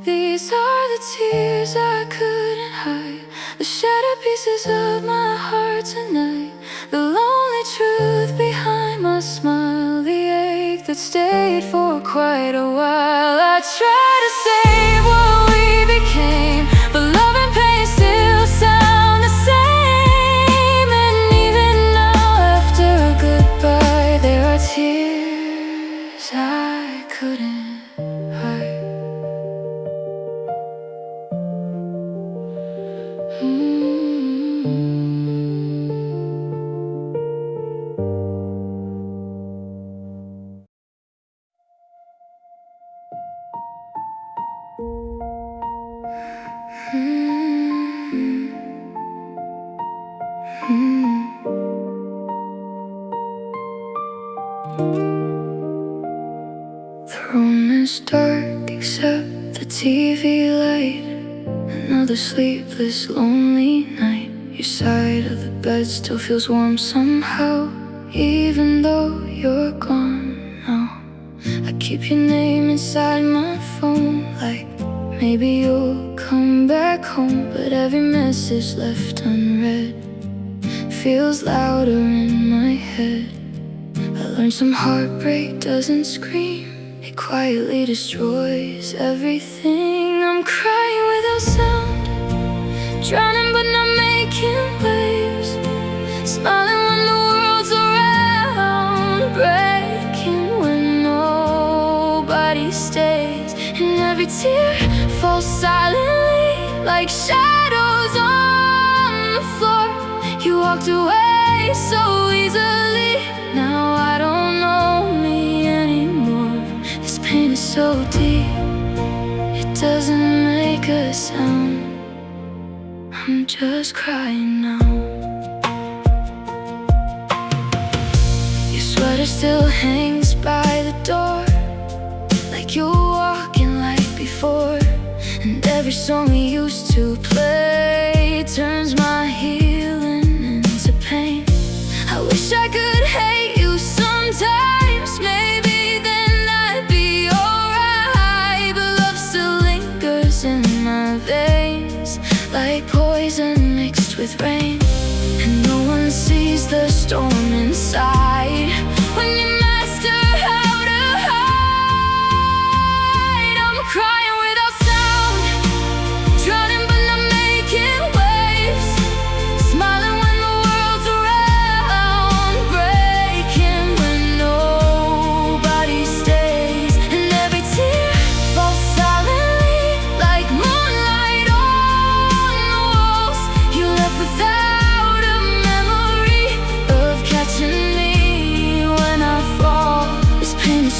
These are the tears I couldn't hide, the shattered pieces of my heart tonight, the lonely truth behind my smile, the ache that stayed for quite a while. I try to save what we became, but love and pain still sound the same. And even now after a goodbye, there are tears I couldn't hide. The room is dark except the TV light. Another sleepless, lonely night. Your side of the bed still feels warm somehow, even though you're gone now. I keep your name inside my phone, like maybe you'll come back home. But every message left unread feels louder in my head. I learned some heartbreak doesn't scream, it quietly destroys everything. I'm crying without sound, drowning but not making waves, smiling when the world's around, breaking when nobody stays. And every tear falls silently like shadows on the floor. You walked away so easily, now I don't know me anymore. This pain is so deep, it doesn't make a sound. I'm just crying now. Your sweater still hangs by the door, like you're walking like before. And every song we used to play turns my healing into pain. I wish I could hate you sometimes, maybe then I'd be alright. But love still lingers in my veins, like poison mixed with rain. And no one sees the storm inside when you master how to hide. I'm crying without sound,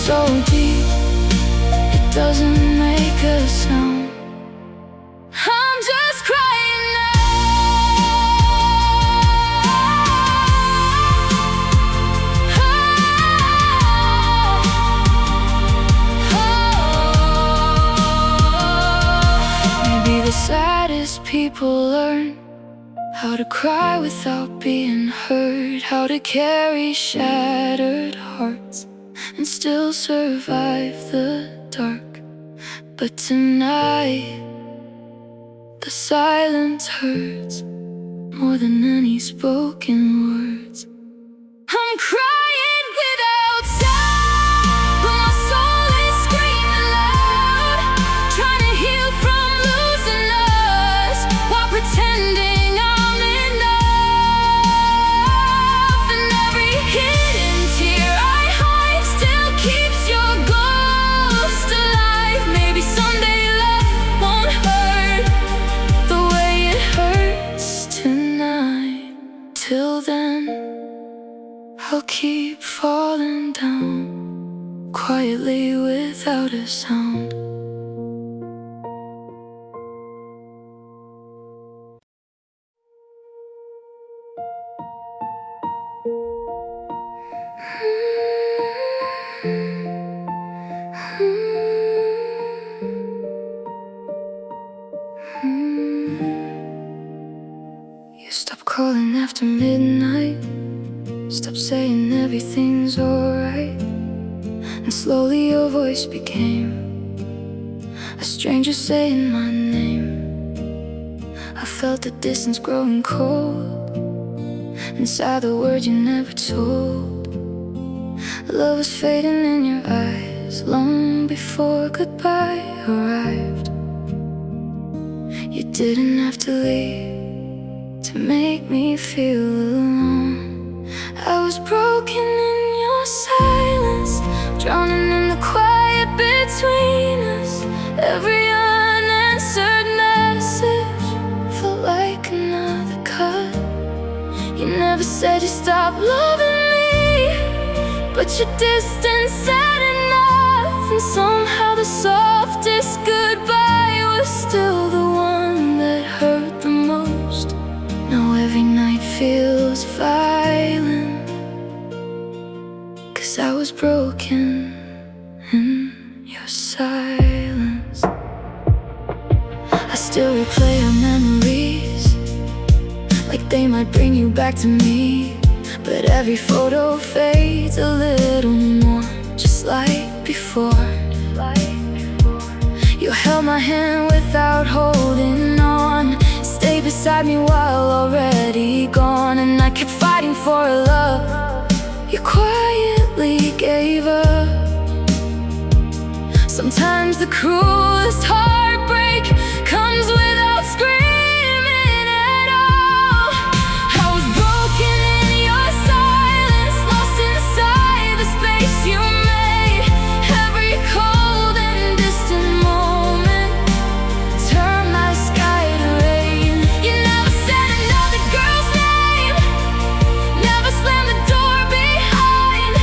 so deep, it doesn't make a sound. I'm just crying the saddest people learn how to cry without being hurt, how to carry shattered hearts and still survive the dark. But tonight, the silence hurts more than any spoken words. I'm crying without sound, but my soul is screaming loud, trying to heal from losing us while pretending I'm enough. And every hidden tear I hide still keeps your ghost alive. Maybe someday love won't hurt the way it hurts tonight. Till then, I'll keep falling down quietly without a sound. You stop calling after midnight, stop saying everything's alright, and slowly your voice became a stranger saying my name. I felt the distance growing cold inside the words you never told. Love was fading in your eyes long before goodbye arrived. You didn't have to leave to make me feel alone. I was broken in your silence, drowning in the quiet between us. Every unanswered message felt like another cut. You never said you stopped loving me, but your distance said enough. And somehow the softest goodbye was still the one that hurt the most. Now every night feels violent, 'cause I was broken in your silence. I still replay our memories like they might bring you back to me, but every photo fades a little more, just like before. You held my hand without holding on, stayed beside me while already gone, and I kept fighting for a love you quietly gave up. Sometimes the cruelest heartbreak comes without screaming at all. I was broken in your silence, lost inside the space you made. Every cold and distant moment turned my sky to rain. You never said another girl's name, never slammed the door behind,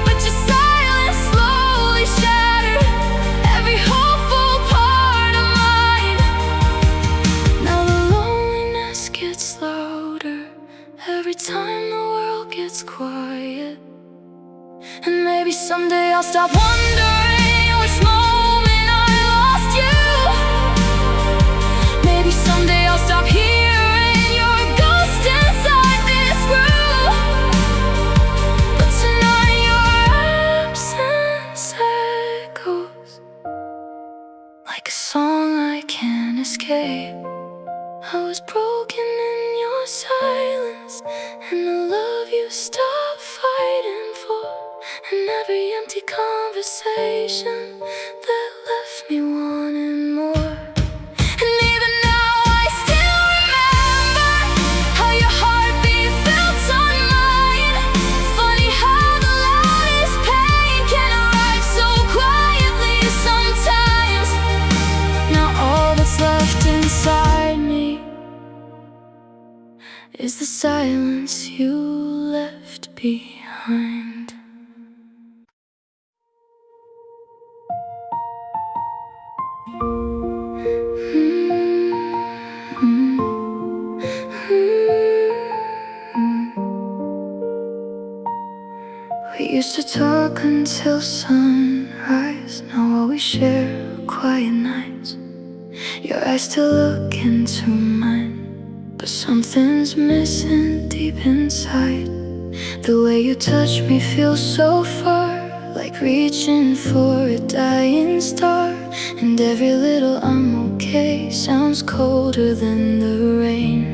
but your silence slowly shattered every hopeful part of mine. Now the loneliness gets louder every time the world gets quiet. And maybe someday I'll stop wondering which moment I lost you. Maybe someday I'll stop hearing your ghost inside this room. But tonight your absence echoes like a song I can't escape. I was broken in your silence, and the love you stopped fighting for, and every empty conversation that left me wanting more. And even now I still remember how your heartbeat felt on mine. Funny how the loudest pain can arrive so quietly sometimes. Now all that's left inside me is the silence you left behind. We used to talk until sunrise. Now all we share are quiet nights. Your eyes still look into mine, but something's missing deep inside. The way you touch me feels so far, like reaching for a dying star. And every little "I'm okay" sounds colder than the rain.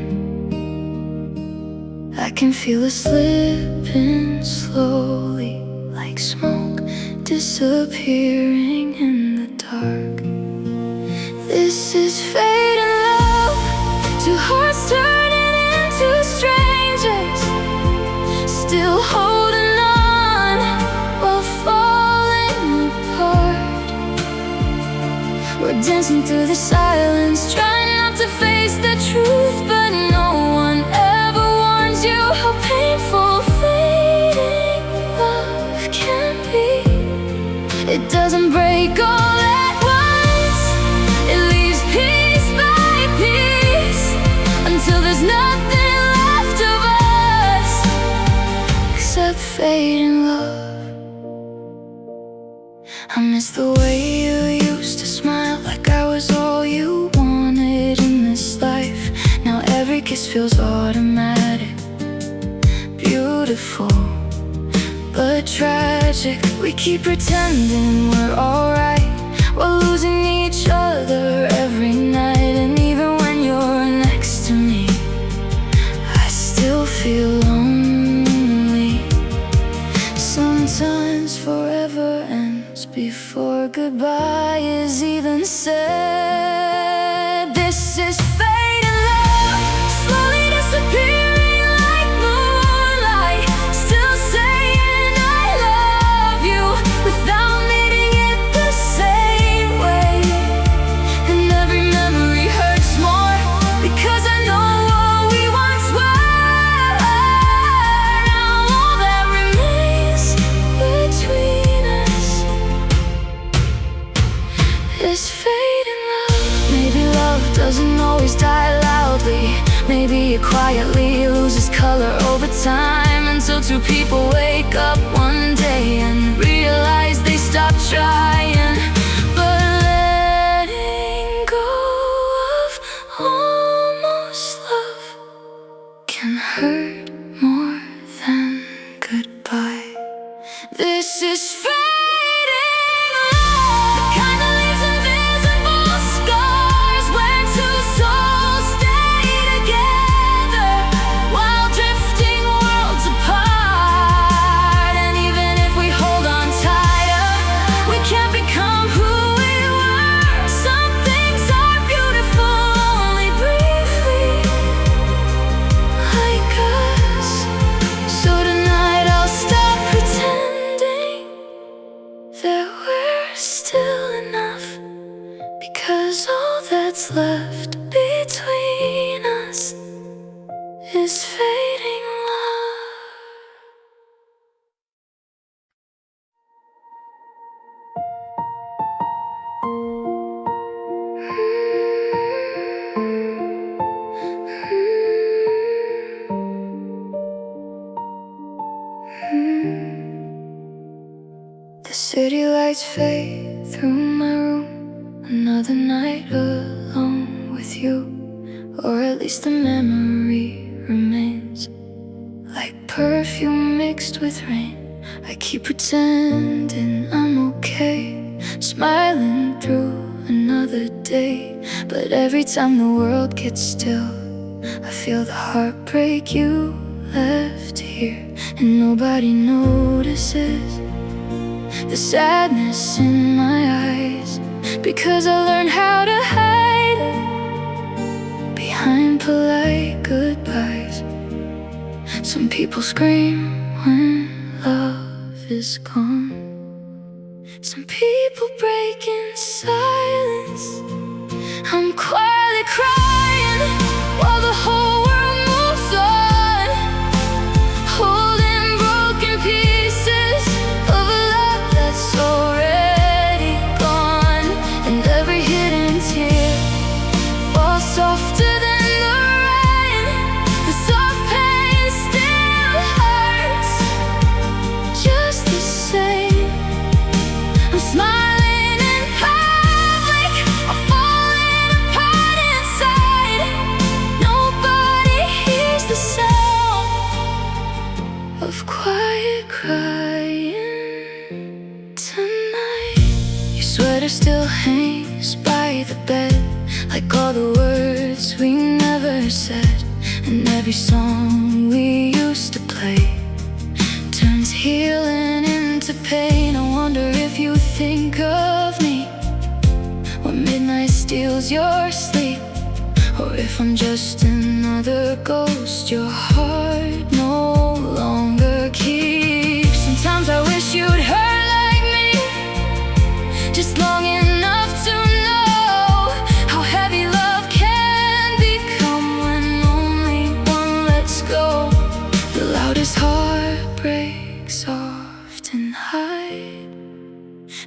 I can feel us slipping slowly, like smoke disappearing in the dark. This is fate and love, two hearts turning into strangers, still holding on while falling apart. We're dancing through the silence, trying not to face the truth, but no one ever warns you how painful fading love can be. It doesn't break all at once, it leaves piece by piece, until there's nothing left of us except fading love. I miss the way you used to smile, like I was all you wanted in this life. Now every kiss feels automatic, beautiful but tragic. We keep pretending we're alright while losing each other every night. And even when you're next to me, I still feel lonely. Sometimes forever ends before goodbye is even said. This is fate and love, slowly disappearing like moonlight, still saying I love you without needing it the same way. And every memory hurts more because I know what we once were. Now all that remains between us is fate and love. Maybe love doesn't always die loudly, maybe it quietly loses color over time, until two people wake up one day and realize they stopped trying. But letting go of almost love can hurt more than goodbye. This is fading love, the kind that leaves invisible scars when two souls stay together while drifting worlds apart. And even if we hold on tighter, we can't become who we were. Some things are beautiful only briefly, like us. So tonight I'll stop pretending that we're still enough, because all that's left between us is fading love. The city lights fade through my room, another night alone with you. Or at least the memory remains, like perfume mixed with rain. I keep pretending I'm okay, smiling through another day. But every time the world gets still, I feel the heartbreak you left here. And nobody notices the sadness in my eyes, because I learned how to hide it behind polite goodbyes. Some people scream when love is gone, some people break in silence. I'm quietly crying while the whole world moves on, holding broken pieces of a love that's already gone. And every hidden tear letter still hangs by the bed, like all the words we never said. And every song we used to play turns healing into pain. I wonder if you think of me when midnight steals your sleep, or if I'm just another ghost your heart no longer keeps. Sometimes I wish you'd hurt like me, just long enough to know how heavy love can become when only one lets go. The loudest heartbreaks often hide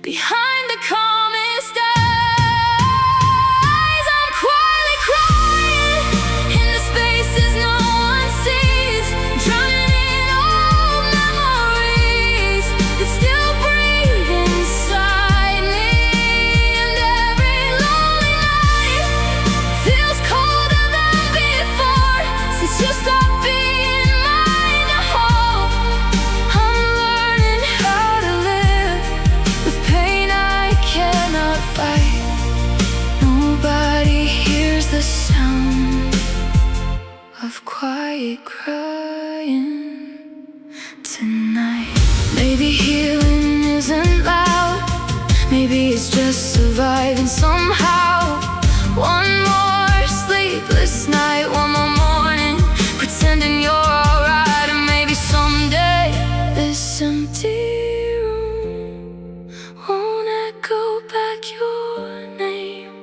behind the calmest eyes. I'm quietly crying in the spaces no one sees, drowning in old memories that still breathe inside me. And every lonely night feels colder than before, since you stopped being mine to hold. I'm learning how to live with pain I cannot fight. Nobody hears the sound of quiet crying tonight. Maybe healing isn't loud, maybe it's just surviving somehow. One more sleepless night, one more morning pretending you're alright. And maybe someday this empty room won't echo back your name,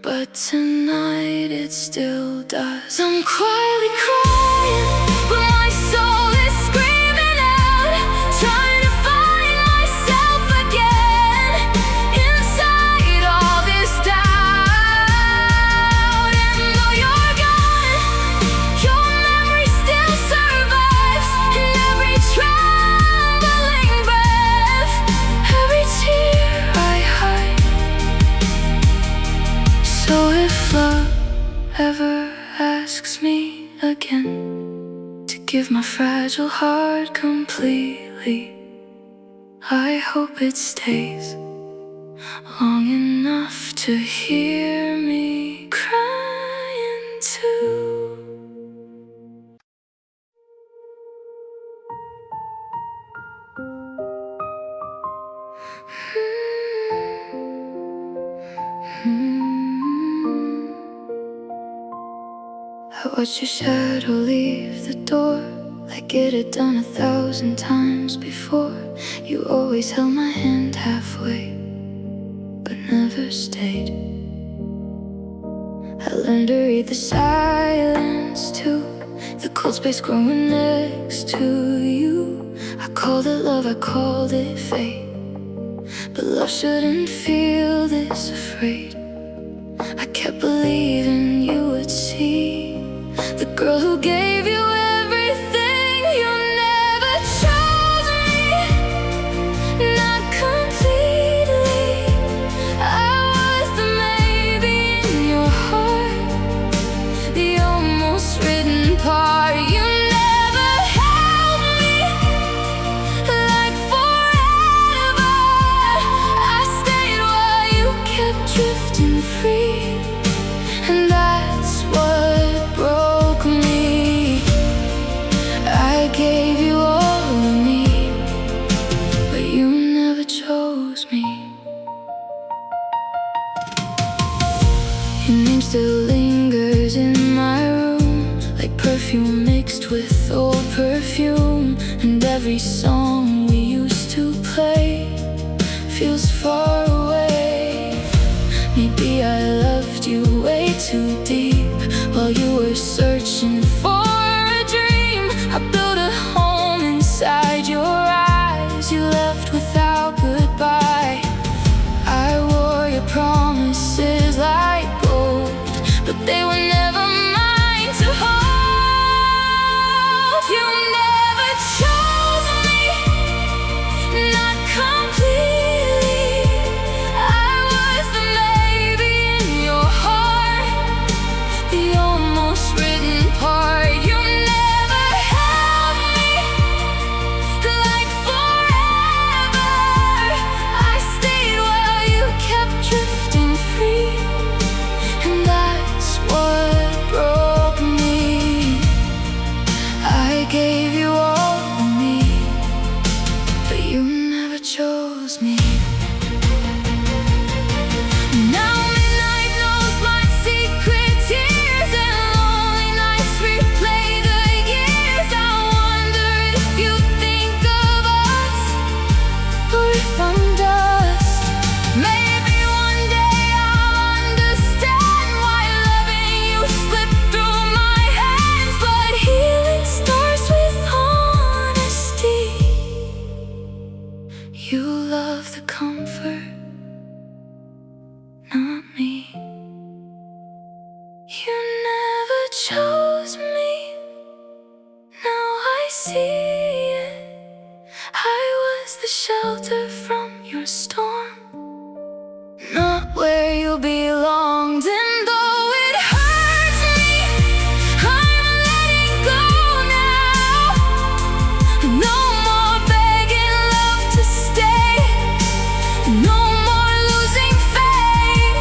but tonight it still does. I'm quietly crying, but my soul is screaming out, trying to find myself again inside all this doubt. And though you're gone, your memory still survives in every trembling breath, every tear I hide. So if love ever asks me again to give my fragile heart completely, I hope it stays long enough to hear me crying too. I watched your shadow leave the door, like it had done 1,000 times before. You always held my hand halfway, but never stayed. I learned to read the silence too, the cold space growing next to you. I called it love, I called it fate, but love shouldn't feel this afraid. I kept believing you would see the girl who gave you everything. You never chose me, not completely. I was the maybe in your heart, the almost written part. You never held me like forever. I stayed while you kept drifting free, and that's what broke me. I gave you all of me, but you never chose me. Your name still lingers in my room, like perfume mixed with old perfume. And every song we used to play feels far away. Maybe I loved you way too deep while you were searching for a dream. I built a home inside your eyes, you left without goodbye. I wore your promises like gold, but they were never mine to hold. You never chose me, not completely. chose me. Now midnight knows my secret tears, and lonely nights replay the years. I wonder if you think of us, or if I'm dust. Maybe one day I'll understand why loving you slipped through my hands. But healing starts with honesty. You love the comfort, not me. You never chose me, now I see it. I was the shelter from your storm, not where you belonged. And though it hurts me, I'm letting go now. No more begging love to stay, no more losing faith.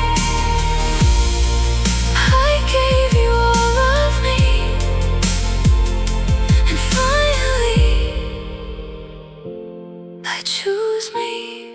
I gave you all of me, and finally I choose me.